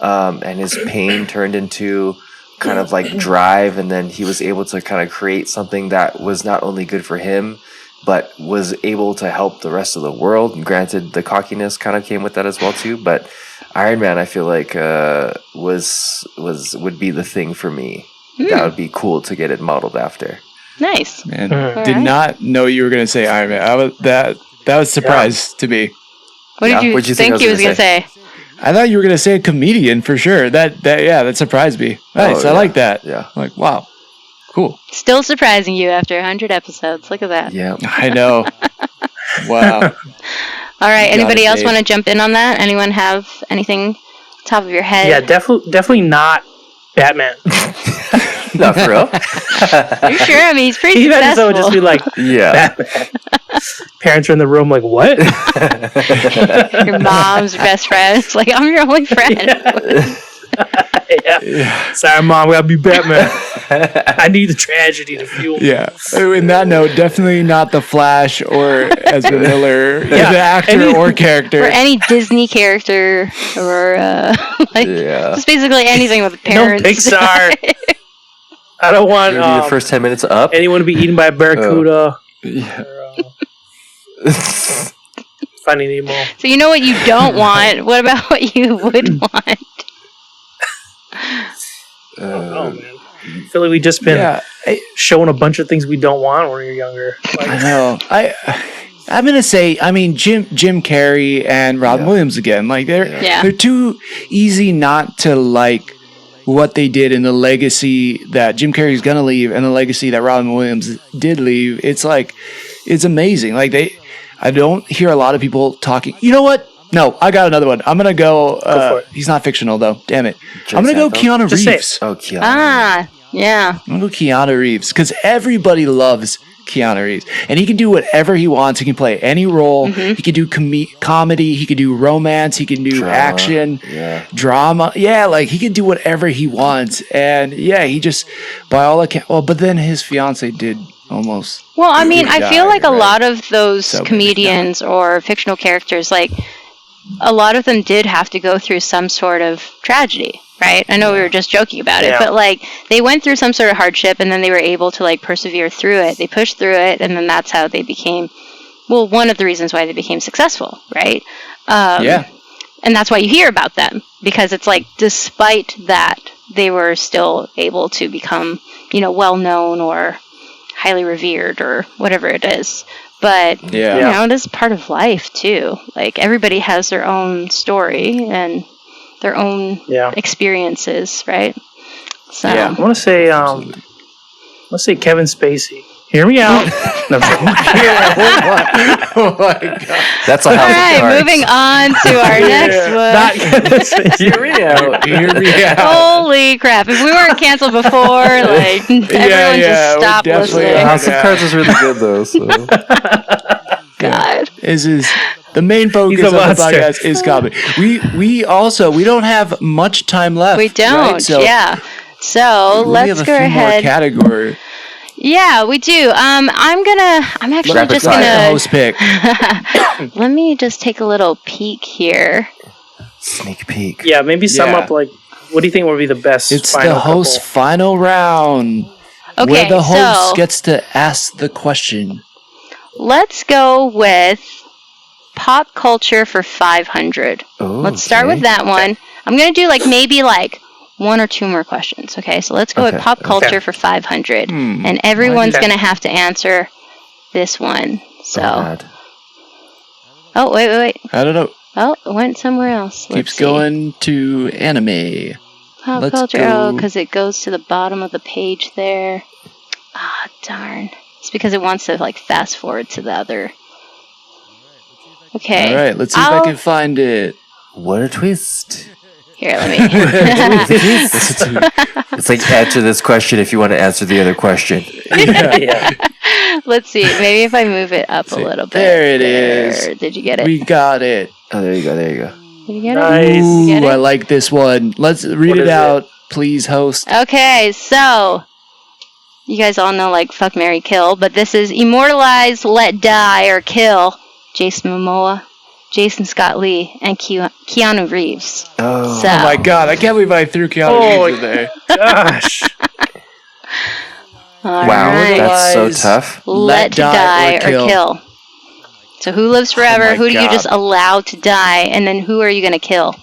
S5: and his pain turned into kind of like drive, and then he was able to kind of create something that was not only good for him but was able to help the rest of the world. And granted, the cockiness kind of came with that as well too, but Iron Man I feel like would be the thing for me. That would be cool to get it modeled after.
S2: Nice.
S3: Man,
S4: Mhm.
S3: did
S2: Alright.
S3: not know you were going to say Iron Man. That was a surprise to me.
S2: What
S5: Yeah,
S2: did you
S5: what'd you
S2: think
S5: think
S2: he
S5: I
S2: was
S5: was
S2: going to
S5: gonna
S2: say?
S3: I thought you were going to say a comedian for sure. That surprised me. Nice.
S5: Oh,
S3: I
S5: yeah.
S3: like that.
S5: Yeah.
S3: Like, wow. Cool.
S2: Still surprising you after 100 episodes. Look at that.
S5: Yeah.
S3: I know. Wow.
S2: All right.
S3: You got
S2: Anybody
S3: it,
S2: else
S3: Dave.
S2: want to jump in on that? Anyone have anything top of your head?
S4: Yeah, definitely not Batman.
S5: Not for real.
S2: Are you sure? I mean, he's pretty
S4: Even so,
S2: successful.
S4: it would just be like
S5: Yeah.
S4: Batman. Parents are in the room, like, what?
S2: Your mom's best friend. It's like, I'm your only friend.
S4: Yeah. Sorry, Mom, we gotta be Batman. I need the tragedy to fuel me.
S3: Yeah. In that note, definitely not the Flash or Ezra Miller,
S4: Yeah.
S3: the actor
S4: Any-
S3: or character.
S2: Or any Disney character, or like
S5: Yeah.
S2: just basically anything with
S4: No
S2: parents.
S4: Pixar. I don't want
S5: Maybe the first 10 minutes up.
S4: anyone to be eaten by a barracuda.
S5: Yeah.
S4: Or, Finding Nemo.
S2: So you know what you don't want. What about what you would want?
S4: Oh, man. I feel like we just been
S3: Yeah.
S4: showing a bunch of things we don't want when we were younger. Like,
S3: I know. I'm gonna say. I mean, Jim Carrey and Robin
S5: Yeah.
S3: Williams again. Like
S2: Yeah.
S3: they're too easy not to like what they did in the legacy that Jim Carrey's gonna leave and the legacy that Robin Williams did leave. It's like it's amazing. Like I don't hear a lot of people talking. You know what? No, I got another one. I'm gonna go.
S4: for it.
S3: He's not fictional though. Damn it.
S5: Jay
S3: I'm gonna go
S5: Seinfeld?
S3: Keanu
S4: Just say it.
S3: Reeves.
S5: Oh, Keanu.
S2: Ah, yeah.
S3: I'm gonna go Keanu Reeves because everybody loves Keanu Reeves, and he can do whatever he wants. He can play any role.
S2: Mm-hmm.
S3: He can do comedy. He can do romance. He can do
S5: Drama.
S3: action,
S5: Yeah.
S3: drama. Yeah, like he can do whatever he wants. And yeah, he just by all accounts. Well, but then his fiance did almost.
S2: Well, I mean, I feel
S3: died,
S2: like a
S3: right?
S2: lot of those
S3: So maybe
S2: comedians or fictional characters, like a lot of them did have to go through some sort of tragedy, right? I know we were just joking about it,
S4: Yeah.
S2: but like they went through some sort of hardship and then they were able to like persevere through it. They pushed through it, and then that's how they became, well, one of the reasons why they became successful, right?
S3: Yeah.
S2: And that's why you hear about them, because it's like despite that, they were still able to become, well known or highly revered or whatever it is. But
S3: Yeah.
S2: it is part of life too. Like everybody has their own story and their own
S4: yeah.
S2: experiences, right? So
S3: Yeah.
S4: I want to say, let's say Kevin Spacey. Hear me out. No,
S3: Oh my god.
S5: That's a
S2: all
S5: house of
S2: right,
S5: cards.
S2: moving on to our next one.
S4: not Kevin Spacey.
S5: Hear me out.
S3: Hear me out.
S2: Holy crap! If we weren't canceled before, like everyone just
S3: we
S2: stopped
S3: definitely
S2: listening.
S3: are.
S5: House of
S3: Yeah.
S5: Cards is really good though. So.
S2: God.
S3: Is the main focus
S4: He's a
S3: of the
S4: monster.
S3: podcast is comedy. We don't have much time left.
S2: We don't.
S3: right? So
S2: Yeah. So
S3: we only
S2: let's
S3: have a
S2: go
S3: few more
S2: ahead.
S3: category.
S2: Yeah, we do. I'm actually
S5: Rapid
S2: just
S5: fire.
S3: The
S2: gonna
S3: host pick.
S2: let me just take a little peek here.
S5: Sneak peek.
S4: Yeah, maybe sum
S3: Yeah.
S4: up, like, what do you think would be the best
S3: It's
S4: final
S3: the host's
S4: couple?
S3: final round.
S2: Okay,
S3: Where the host
S2: so
S3: gets to ask the question.
S2: let's go with pop culture for 500. Let's start with that one. I'm gonna do maybe one or two more questions. Okay, so let's go with
S5: Okay,
S2: pop culture
S4: okay.
S2: for 500,
S3: Hmm.
S2: and everyone's
S4: Okay.
S2: gonna have to answer this one. So,
S5: God.
S2: oh wait.
S3: I don't know.
S2: Oh, it went somewhere else. Let's
S3: Keeps
S2: see.
S3: going to anime.
S2: Pop
S3: Let's
S2: culture.
S3: go-
S2: Oh, because it goes to the bottom of the page there. Ah, darn. It's because it wants to fast forward to the other. Okay.
S3: All right, let's see if I can find it.
S5: What a twist.
S2: Here, let me.
S5: It's like answer this question if you want to answer the other question.
S4: Yeah.
S2: Let's see. Maybe if I move it up a
S3: See,
S2: little bit.
S3: there it is.
S2: Did you get it?
S3: We got it.
S5: Oh, there you go. There you go.
S2: Did you get
S4: Nice.
S2: it?
S3: Ooh,
S2: Get it?
S3: I like this one. Let's read
S4: What
S3: it
S4: is it?
S3: out, please, host.
S2: Okay, so you guys all know fuck, marry, kill, but this is immortalize, let die, or kill Jason Momoa, Jason Scott Lee, and Keanu Reeves.
S5: Oh.
S2: So,
S3: Oh my god, I can't believe I threw Keanu
S4: Oh,
S3: Reeves in there.
S4: Gosh.
S2: all
S5: Wow,
S2: right.
S5: that's so
S3: Guys.
S5: tough.
S2: Let die or kill. So who lives forever?
S3: my
S2: Who do you
S3: God.
S2: just allow to die? And then who are you going to kill?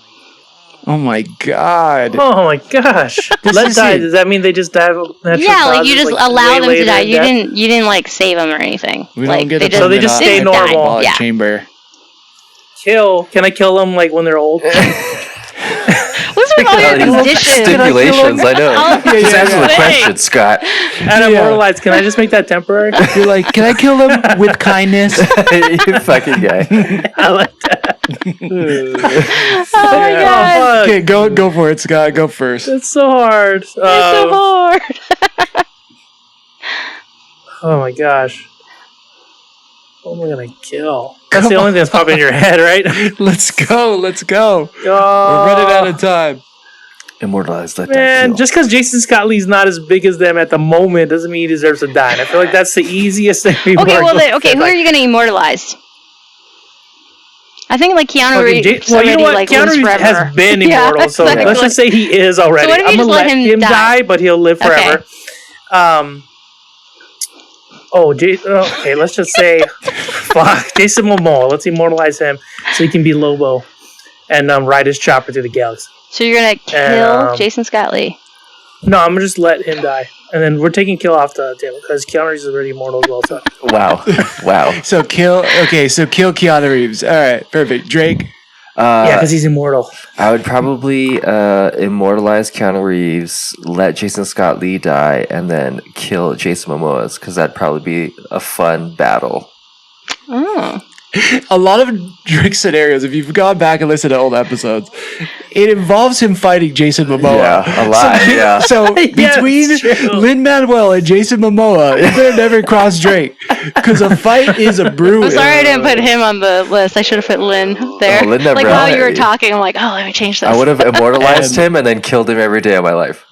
S3: Oh my god.
S4: Oh my gosh. Let
S3: is
S4: die.
S3: it.
S4: Does that mean they just die of natural
S2: Yeah, like
S4: causes,
S2: you just
S4: like,
S2: allow
S4: way
S2: them to
S4: later
S2: die.
S4: in
S2: You
S4: death?
S2: didn't like save them or anything.
S3: We
S2: like
S3: don't get
S2: they
S3: a
S2: just,
S4: So they just stay normal.
S3: hyperbolic
S2: Yeah.
S3: chamber.
S4: Kill. Can I kill them like when they're old?
S2: What's with all your
S5: All these
S2: conditions?
S5: stipulations, I know.
S2: Oh,
S5: Just answer the
S2: yeah.
S5: question, Scott.
S4: And immortalized. Can I just make that temporary?
S3: You're like, can I kill him with kindness?
S5: You fucking guy.
S4: I like that.
S2: Oh my
S4: Yeah.
S2: god.
S4: Oh, fuck.
S3: Okay, go for it, Scott. Go first.
S4: It's so hard.
S2: It's so hard.
S4: Oh my gosh. What am I gonna kill? That's the only thing that's popping in your head, right?
S3: Let's go. We're
S4: Oh,
S3: running out of time.
S5: Immortalized, let that
S4: man,
S5: kill.
S4: just because Jason Scott Lee's not as big as them at the moment doesn't mean he deserves to die. And I feel like that's the easiest thing we
S2: Okay,
S4: work
S2: well,
S4: with.
S2: who are you going to immortalize? I think like Keanu Reeves
S4: Well, you know what?
S2: like
S4: Keanu
S2: lives
S4: Reeves
S2: forever.
S4: has been
S2: Yeah,
S4: immortal, so
S2: exactly.
S4: let's just say he is already.
S2: So what if you
S4: I'm
S2: just
S4: gonna
S2: let him
S4: die,
S2: die?
S4: but he'll live
S2: Okay.
S4: forever. Okay, let's just say, fuck, Jason Momoa. Let's immortalize him so he can be Lobo and ride his chopper through the galaxy.
S2: So you're going to kill Jason Scott Lee.
S4: No, I'm gonna just let him die, and then we're taking kill off the table because Keanu Reeves is already immortal as well. So
S5: Wow.
S3: So kill Keanu Reeves. All right, perfect. Drake.
S4: yeah, because he's immortal.
S5: I would probably immortalize Keanu Reeves, let Jason Scott Lee die, and then kill Jason Momoa, because that'd probably be a fun battle.
S2: Oh.
S3: A lot of Drake scenarios, if you've gone back and listened to old episodes, it involves him fighting Jason Momoa.
S5: Yeah, a lot. Yeah.
S3: So
S4: Yeah,
S3: between
S4: it's true.
S3: Lin-Manuel and Jason Momoa, it better never cross Drake, because a fight is a brewing.
S2: I'm sorry I didn't put him on the list. I should have put Lynn there.
S5: Oh, Lin
S2: like
S5: never-
S2: while you were talking, I'm like, oh, let me change this.
S5: I would have immortalized him and then killed him every day of my life.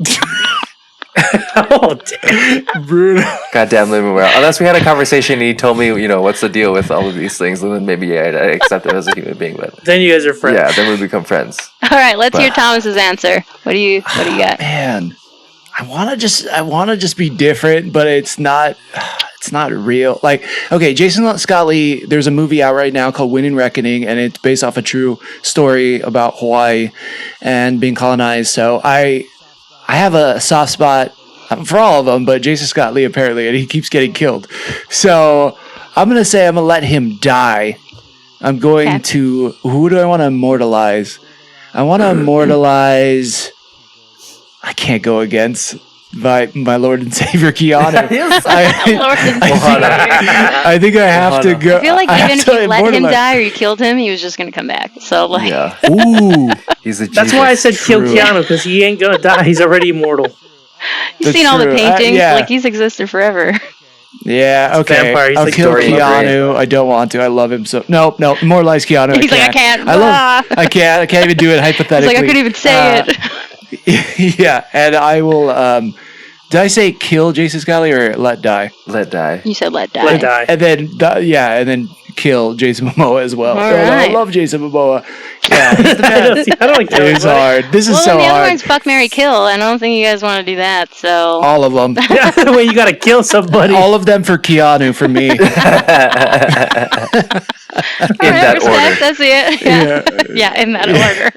S4: Oh, damn.
S3: Brutal.
S5: Goddamn Lin-Manuel. Unless we had a conversation and he told me, what's the deal with all of these things, and then maybe I'd accept him as a human being. But
S4: Then you guys are friends.
S5: yeah, then we become friends.
S2: All right, let's hear Thomas's answer. What do you got?
S3: Man, I want to just be different, but it's not real. Like, okay, Jason Scott Lee, there's a movie out right now called Win and Reckoning, and it's based off a true story about Hawaii and being colonized. So I have a soft spot for all of them, but Jason Scott Lee apparently, and he keeps getting killed. So I'm going to let him die. I'm going to, who do I want to immortalize? I want to immortalize, I can't go against my Lord and Savior Keanu. I think I have to go.
S2: I feel like even if
S3: to
S2: you let him
S3: immortalize-
S2: die or you killed him, he was just going to come back. So, like,
S5: Yeah.
S3: Ooh,
S5: He's a
S4: That's why I said kill
S3: True.
S4: Keanu, because he ain't gonna die. He's already immortal.
S2: you've
S3: That's
S2: seen all the
S3: true.
S2: paintings.
S3: Yeah.
S2: Like, he's existed forever.
S3: yeah, okay.
S4: vampire. He's
S3: I'll
S4: like
S3: kill
S5: Dorian
S3: Keanu. I don't want to. I love him so. No, immortalize Keanu.
S2: He's like, I can't.
S3: I can't. I can't even do it
S2: He's
S3: hypothetically.
S2: like, I couldn't even say it.
S3: Yeah, and I will. Did I say kill Jason Scott Lee or let die?
S5: Let die.
S2: You said let die.
S4: Let die.
S3: And then and then kill Jason Momoa as well.
S2: All
S3: I
S2: right.
S3: love Jason Momoa. Yeah, he's the
S4: I
S3: best.
S4: don't like that.
S3: It's hard. This is
S2: Well,
S3: so
S2: then the other
S3: hard.
S2: one's fuck, marry, kill. I don't think you guys want to do that. So
S3: All of them.
S4: Yeah, the way you gotta kill somebody.
S3: All of them for Keanu for me.
S5: In
S2: all right,
S5: that
S2: respect.
S5: order.
S2: That's it. Yeah, yeah, in that order.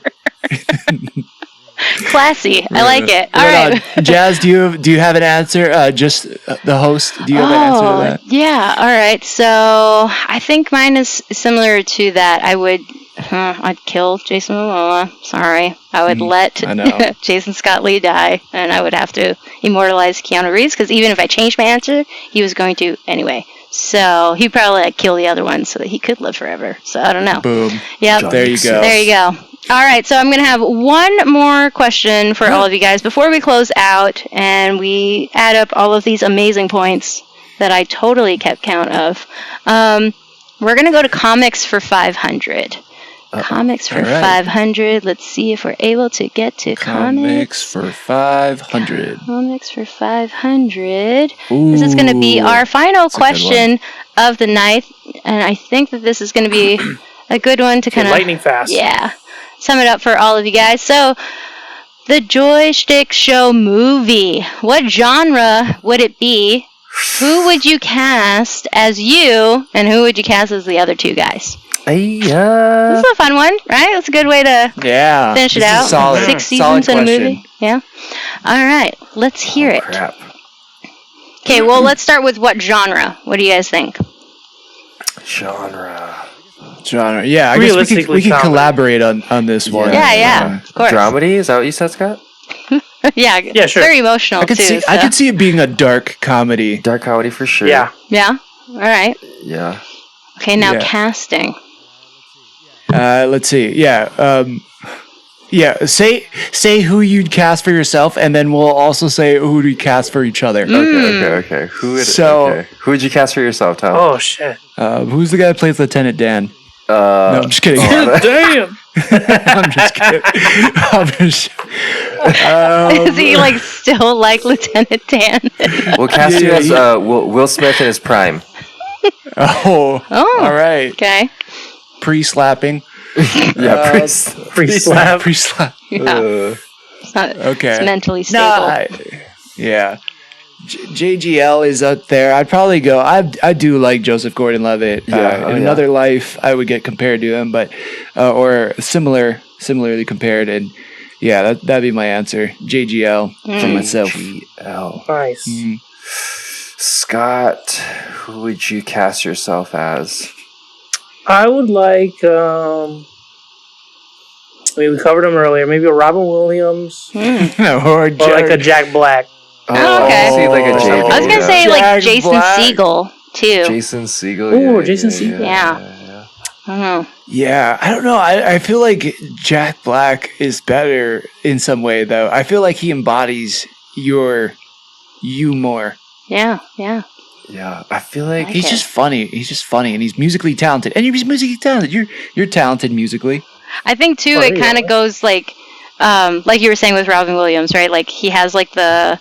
S2: Classy. I like it. All right.
S3: Jazz, do you have an answer? Just the host. Do you have an answer to that?
S2: Yeah. All right. So I think mine is similar to that. I'd kill Jason Momoa. Sorry. I would let
S3: I know.
S2: Jason Scott Lee die, and I would have to immortalize Keanu Reeves, because even if I changed my answer, he was going to anyway. So he'd probably kill the other one so that he could live forever. So I don't know.
S3: Boom.
S2: Yep.
S3: There you go.
S2: There you go. All right, so I'm going to have one more question for all of you guys before we close out and we add up all of these amazing points that I totally kept count of. We're going to go to comics for 500. Comics for
S3: all right.
S2: 500. Let's see if we're able to get to
S3: Comics for 500.
S2: Comics for 500.
S3: Ooh,
S2: This is going to be our final
S3: a good
S2: question of the night, and I think that this is going to be a good one to kind of
S4: lightning fast.
S2: sum it up for all of you guys. So, the Joy Schtick Show movie. What genre would it be? Who would you cast as you, and who would you cast as the other two guys? This is a fun one, right? That's a good way to
S3: Yeah.
S2: finish it
S3: this is
S2: out.
S3: solid.
S2: 6
S3: Solid
S2: seasons in a
S3: question.
S2: movie. Yeah. All right. Let's hear it.
S5: Crap.
S2: Okay, well, let's start with what genre? What do you guys think?
S5: Genre.
S3: Genre. Yeah, I guess
S4: Realistically,
S3: we can
S4: comedy.
S3: collaborate on this one.
S2: Yeah, of course.
S5: Dramedy? Is that what you said, Scott?
S2: Yeah,
S4: sure.
S2: very emotional,
S3: I could
S2: too.
S3: see.
S2: So.
S3: I could see it being a dark comedy.
S5: Dark comedy for sure.
S4: Yeah.
S2: Yeah? All right.
S5: Yeah.
S2: Okay, now
S3: Yeah.
S2: casting.
S3: Let's see. Yeah. Yeah. Say who you'd cast for yourself, and then we'll also say who we cast for each other.
S5: Okay. Who would you cast for yourself, Tom?
S4: Oh shit!
S3: Who's the guy that plays Lieutenant Dan? No, I'm just kidding.
S4: Damn.
S3: I'm just kidding.
S2: Is he, like, still like Lieutenant Dan?
S5: We'll cast you
S3: Yeah,
S5: as Will Smith in his prime.
S3: Oh. All right.
S2: Okay.
S3: Pre-slapping.
S5: Yeah,
S4: Free slap.
S3: Pre-slap.
S2: Yeah. It's not,
S3: Okay.
S2: It's mentally stable.
S3: Yeah. JGL is up there. I'd probably go. I do like Joseph Gordon-Levitt.
S5: Yeah,
S3: in another life, I would get compared to him, but or similarly compared. And yeah, that'd be my answer. JGL for myself.
S5: JGL.
S4: Nice.
S5: Scott, who would you cast yourself as?
S4: I would like. I mean, we covered him earlier. Maybe a Robin Williams
S3: or
S4: like a Jack Black.
S2: Oh, okay.
S5: See, like a JJ.
S2: I was going to say, like,
S3: Jack
S2: Jason
S3: Black.
S2: Segel, too.
S5: Jason Segel.
S4: Ooh, Jason Segel.
S2: Yeah. I don't know.
S3: Yeah, I don't know. I feel like Jack Black is better in some way, though. I feel like he embodies you more.
S2: Yeah.
S5: Yeah, I feel like
S3: He's just funny. He's just funny, and he's musically talented. And he's musically talented. You're talented musically.
S2: I think, too, it kind of goes, like you were saying with Robin Williams, right? Like, he has, like, the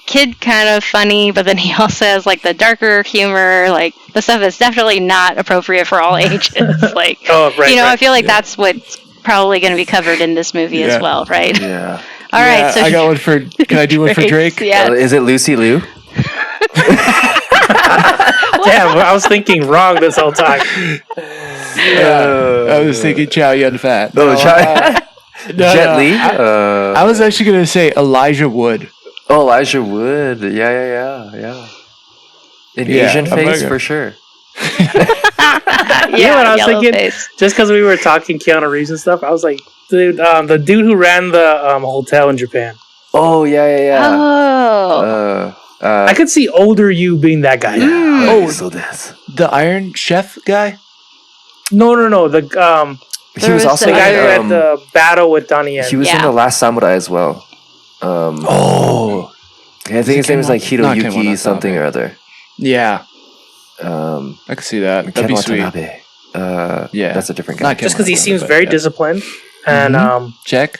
S2: kid kind of funny, but then he also has, like, the darker humor, like, the stuff that's definitely not appropriate for all ages. Like, I feel like that's what's probably going to be covered in this movie as well, right?
S5: Yeah.
S2: All right, so
S3: I got one for. Can I do one for Drake?
S2: Yeah.
S5: Is it Lucy Liu?
S4: Damn, I was thinking wrong this whole time.
S3: I was thinking Chow Yun Fat.
S5: Oh, Jet Li?
S3: I was actually gonna say Elijah Wood.
S5: Oh, Elijah Wood. Yeah. An Asian
S3: I'm
S5: face
S3: gonna-
S5: for sure.
S4: You know what I was
S2: yellow
S4: thinking?
S2: face.
S4: Just because we were talking Keanu Reeves and stuff, I was like, dude, the dude who ran the hotel in Japan.
S5: Oh, yeah.
S2: Oh.
S4: I could see older you being that guy.
S5: So that's.
S3: The Iron Chef guy.
S4: No. The
S5: He was also
S4: the guy
S5: in,
S4: who had the battle with Donnie Yen.
S5: he was in
S2: Yeah.
S5: The Last Samurai as well.
S3: Oh.
S5: I think his name is like
S3: Not Ken
S5: Hiroyuki
S3: Watanabe.
S5: something or other.
S3: Yeah,
S5: I
S3: I could see that. That'd
S5: Ken
S3: be sweet.
S5: Watanabe.
S3: Yeah.
S5: That's a different guy.
S3: Not Ken
S4: Just because he
S3: Watanabe,
S4: seems
S3: but
S4: very
S3: yeah.
S4: disciplined, and
S3: Check.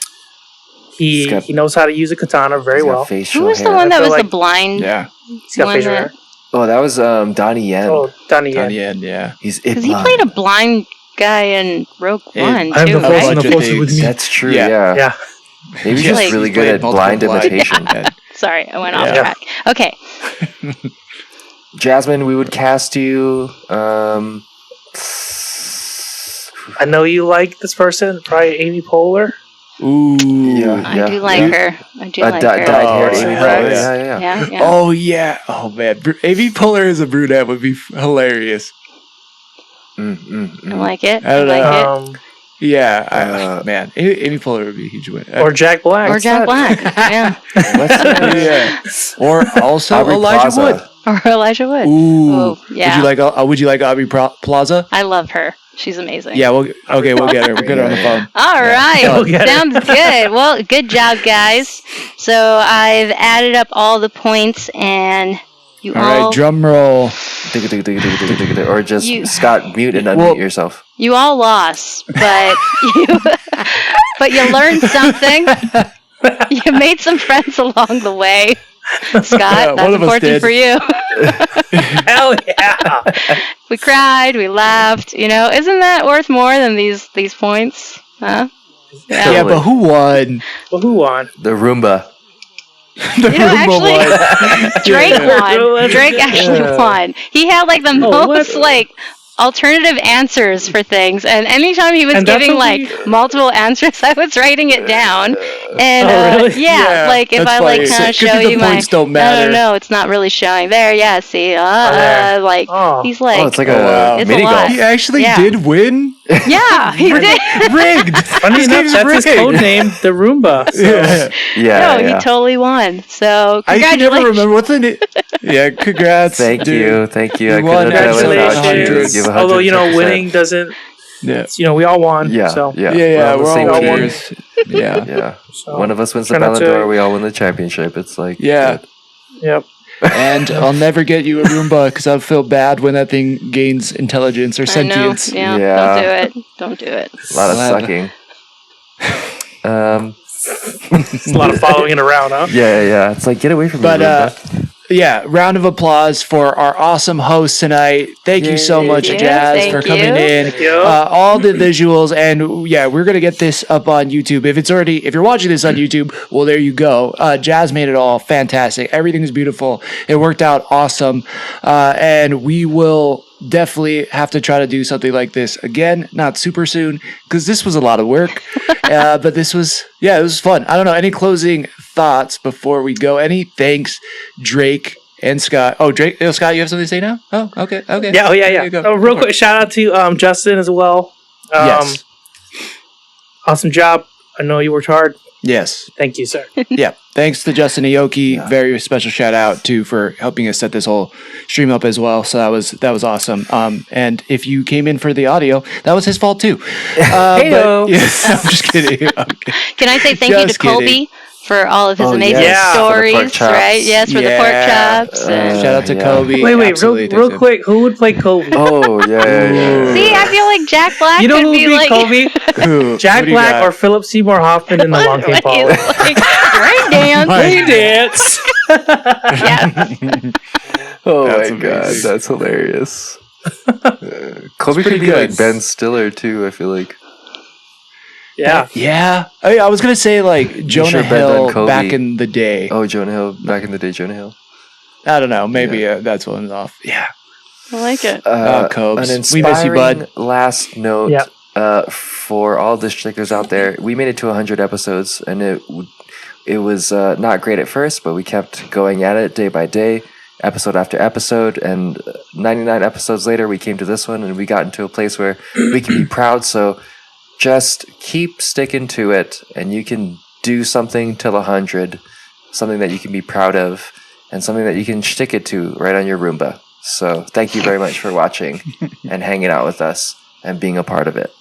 S4: he
S5: He's got-
S4: knows how to use a katana very
S5: He's got
S4: well.
S5: facial
S2: Who was the
S5: hair.
S2: one that
S4: I
S2: was
S4: feel
S2: the
S4: like-
S2: blind
S3: Yeah.
S4: He's got
S2: one
S4: facial
S2: that-
S4: hair.
S5: Oh, that was Donnie Yen.
S4: Oh, Donnie Yen.
S3: On the end, yeah.
S5: He's
S2: Because he played a blind guy in Rogue
S3: In-
S2: One,
S4: I'm
S2: too,
S4: the force
S2: right?
S4: and the
S3: Budget
S4: force is with
S3: things.
S4: me.
S5: That's true.
S3: Yeah.
S5: Yeah.
S4: Yeah.
S5: Maybe he's
S2: Like-
S5: just really
S3: He's
S5: good
S3: played
S5: at
S3: multiple
S5: blind imitation.
S2: Sorry, I went off
S3: Yeah.
S2: track. Okay.
S5: Jasmine, we would cast you.
S4: I know you like this person, probably Amy Poehler.
S3: Ooh.
S5: Yeah.
S2: I do like her. I do like her.
S5: dyed-haired
S3: Oh,
S5: Amy
S3: yeah.
S5: Poehler.
S3: Yeah.
S5: Yeah.
S2: Yeah.
S3: Oh yeah. Oh man. Amy Poehler as a brunette would be hilarious.
S2: I like it.
S3: I don't
S2: like
S3: know.
S2: it.
S3: Yeah. Man, Amy Poehler would be a huge win.
S4: Or Jack Black.
S2: Or Jack Black. Yeah.
S3: Yeah. Or also
S5: Aubrey
S3: Elijah
S5: Plaza.
S3: Wood.
S2: Or Elijah Wood.
S3: Ooh.
S2: Oh, yeah.
S3: Would you like Aubrey Plaza?
S2: I love her. She's amazing.
S3: Yeah. We'll get her. We'll get her on the phone.
S2: All right.
S4: Go get it.
S2: Sounds good. Well, good job, guys. So I've added up all the points, and you
S3: All
S2: all
S3: right. Drum roll.
S5: Or just
S2: You-
S5: Scott, mute and unmute
S3: Well-
S5: yourself.
S2: you all lost, but you learned something. You made some friends along the way. Scott,
S3: Yeah,
S2: that's
S3: one of us
S2: important
S3: did.
S2: for you.
S4: Hell yeah.
S2: We cried, we laughed. Isn't that worth more than these points? Huh?
S3: Yeah,
S5: Totally.
S3: but who won?
S4: Well, who won?
S5: The Roomba.
S3: The
S2: Actually,
S3: Roomba won.
S2: Drake
S3: Yeah.
S2: won. Drake actually won. He had like the
S4: Oh,
S2: most
S4: what?
S2: like alternative answers for things, and anytime he was
S4: And that's
S2: giving
S4: what
S2: like multiple answers, I was writing it down. And
S4: really?
S2: yeah, like if
S3: that's
S2: I like
S3: funny.
S2: kind of
S3: Good
S2: show
S3: that the
S2: you my,
S3: points don't
S2: I
S3: matter.
S2: don't know, it's not really showing there. Yeah, see,
S4: there.
S2: like
S4: Oh.
S2: he's like,
S5: Oh, it's like
S3: Oh, wow.
S5: a
S2: It's a
S5: mini
S2: lot.
S5: golf.
S3: He actually
S2: Yeah.
S3: did win.
S2: yeah, he did.
S3: Rigged.
S4: Funny
S3: This
S4: enough,
S3: game's
S4: that's his
S3: rigged.
S4: code name, the Roomba. So.
S3: Yeah.
S5: Yeah,
S2: No,
S5: yeah.
S2: he totally won. So
S3: I can never
S2: congratulations.
S3: remember what's the name. Yeah, congrats.
S5: Thank
S3: dude.
S5: you, thank you. I
S3: You won.
S5: couldn't have done it without you.
S4: Congratulations.
S5: Give
S4: Although,
S5: 110%.
S4: winning doesn't,
S3: Yeah.
S4: we all won.
S5: Yeah,
S4: So,
S5: yeah,
S3: Yeah,
S5: on the
S3: we're
S5: same
S3: all
S5: team.
S3: winners. Yeah.
S5: Yeah,
S4: so
S5: one of us wins the
S4: try not
S5: Ballon
S4: to-
S5: d'Or. We all win the championship. It's like
S3: Yeah.
S5: good.
S4: Yep.
S3: And I'll never get you a Roomba because I'll feel bad when that thing gains intelligence or
S2: I know.
S3: sentience.
S2: Yeah,
S5: Yeah.
S2: don't do it. Don't do it.
S5: A lot of
S3: Wow.
S5: sucking.
S4: It's a lot of following it around, huh?
S5: Yeah. It's like get away from me,
S3: But
S5: Roomba.
S3: yeah, round of applause for our awesome host tonight. Thank you so much,
S2: Thank you.
S3: Jazz,
S2: Thank
S3: for coming
S2: you.
S3: in.
S4: Thank you.
S3: All the visuals, and yeah, we're gonna get this up on YouTube. If you're watching this on YouTube, well, there you go. Jazz made it all fantastic. Everything is beautiful. It worked out awesome, and we will definitely have to try to do something like this again. Not super soon because this was a lot of work, but this was it was fun. I don't know. Any closing thoughts before we go? Any thanks, Drake and Scott? Oh, Drake, Scott, you have something to say now? Oh, okay.
S4: Yeah, oh,
S3: There
S4: yeah.
S3: you go.
S4: Oh, real quick, shout out to Justin as well.
S3: Yes.
S4: Awesome job. I know you worked hard.
S3: Yes.
S4: Thank you, sir.
S3: Yeah. Thanks to Justin Aoki. Very special shout out too for helping us set this whole stream up as well. So that was awesome. And if you came in for the audio, that was his fault too.
S5: Heyo.
S3: I'm just kidding. Okay.
S2: Can I say thank you to
S3: Just kidding.
S2: Colby for all of his
S5: Oh,
S2: amazing
S5: yes. For the pork
S2: stories,
S5: chops.
S2: right? Yes, for the pork
S3: Yeah.
S2: chops. and-
S3: Shout out to
S5: Yeah.
S3: Kobe.
S4: Wait,
S3: Absolutely,
S4: real
S3: thanks,
S4: quick. Who would play Kobe?
S5: Oh yeah.
S2: See, I feel like Jack Black
S4: You know
S2: could
S4: who would
S2: be
S4: be
S2: like
S4: Kobe?
S3: Who?
S4: Jack
S3: What do you
S4: Black
S3: got?
S4: or Philip Seymour Hoffman in the Long Game Paul.
S2: like, right dance.
S3: Right.
S4: Dance.
S2: Yes.
S5: Oh
S3: That's
S5: my god,
S3: amazing.
S5: that's hilarious. Kobe
S3: pretty
S5: could be
S3: good.
S5: like Ben Stiller too. I feel like.
S4: Yeah.
S3: Yeah. I was gonna say like Jonah
S5: sure Ben
S3: Hill
S5: done Kobe?
S3: back in the day.
S5: Oh, Jonah Hill back in the day. Jonah Hill.
S3: I don't know. Maybe that's one's off. Yeah.
S2: I like it.
S3: Cobes.
S5: An
S3: We miss you, bud.
S5: inspiring last note
S4: Yeah.
S5: for all the shtickers out there. We made it to 100 episodes, and it was not great at first, but we kept going at it day by day, episode after episode, and 99 episodes later, we came to this one, and we got into a place where we can be proud. So just keep sticking to it, and you can do something till 100, something that you can be proud of, and something that you can stick it to right on your Roomba. So thank you very much for watching and hanging out with us and being a part of it.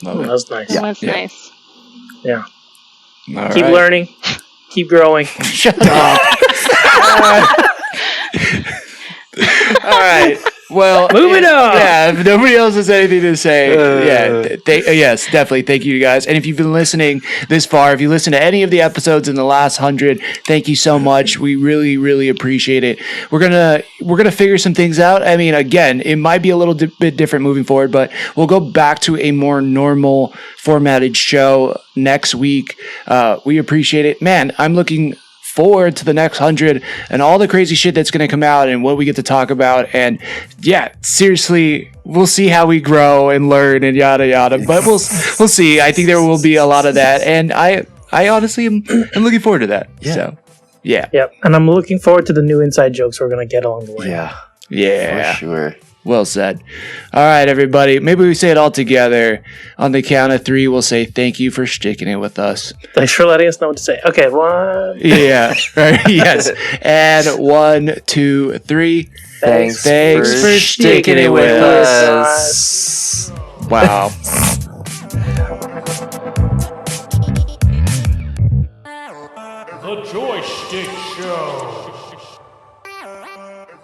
S3: Love
S4: That
S3: it.
S4: was nice.
S2: That was
S3: yeah.
S2: nice.
S4: Yeah.
S3: All
S4: Keep
S3: right.
S4: learning. Keep growing.
S3: Shut up. All right. Well,
S4: Moving on.
S3: Yeah, if nobody else has anything to say, yes, definitely. Thank you guys. And if you've been listening this far, if you listen to any of the episodes in the last 100, thank you so much. We really, really appreciate it. We're gonna figure some things out. I mean, again, it might be a little bit different moving forward, but we'll go back to a more normal formatted show next week. We appreciate it, man. I'm looking forward to the next 100 and all the crazy shit that's going to come out and what we get to talk about. And yeah, seriously, we'll see how we grow and learn and yada yada, but we'll see. I think there will be a lot of that, and I honestly am looking forward to that. So yeah,
S4: Yep. And I'm looking forward to the new inside jokes we're going to get along the way.
S5: Yeah, for sure.
S3: Well said. All right, everybody. Maybe we say it all together. On the count of 3, we'll say thank you for sticking it with us.
S4: Thanks for letting us know what to say. Okay, 1.
S3: Yeah. Right. Yes. And 1, 2, 3.
S5: Thanks
S3: for sticking it with
S5: us.
S3: Wow.
S6: The Joy Schtick Show.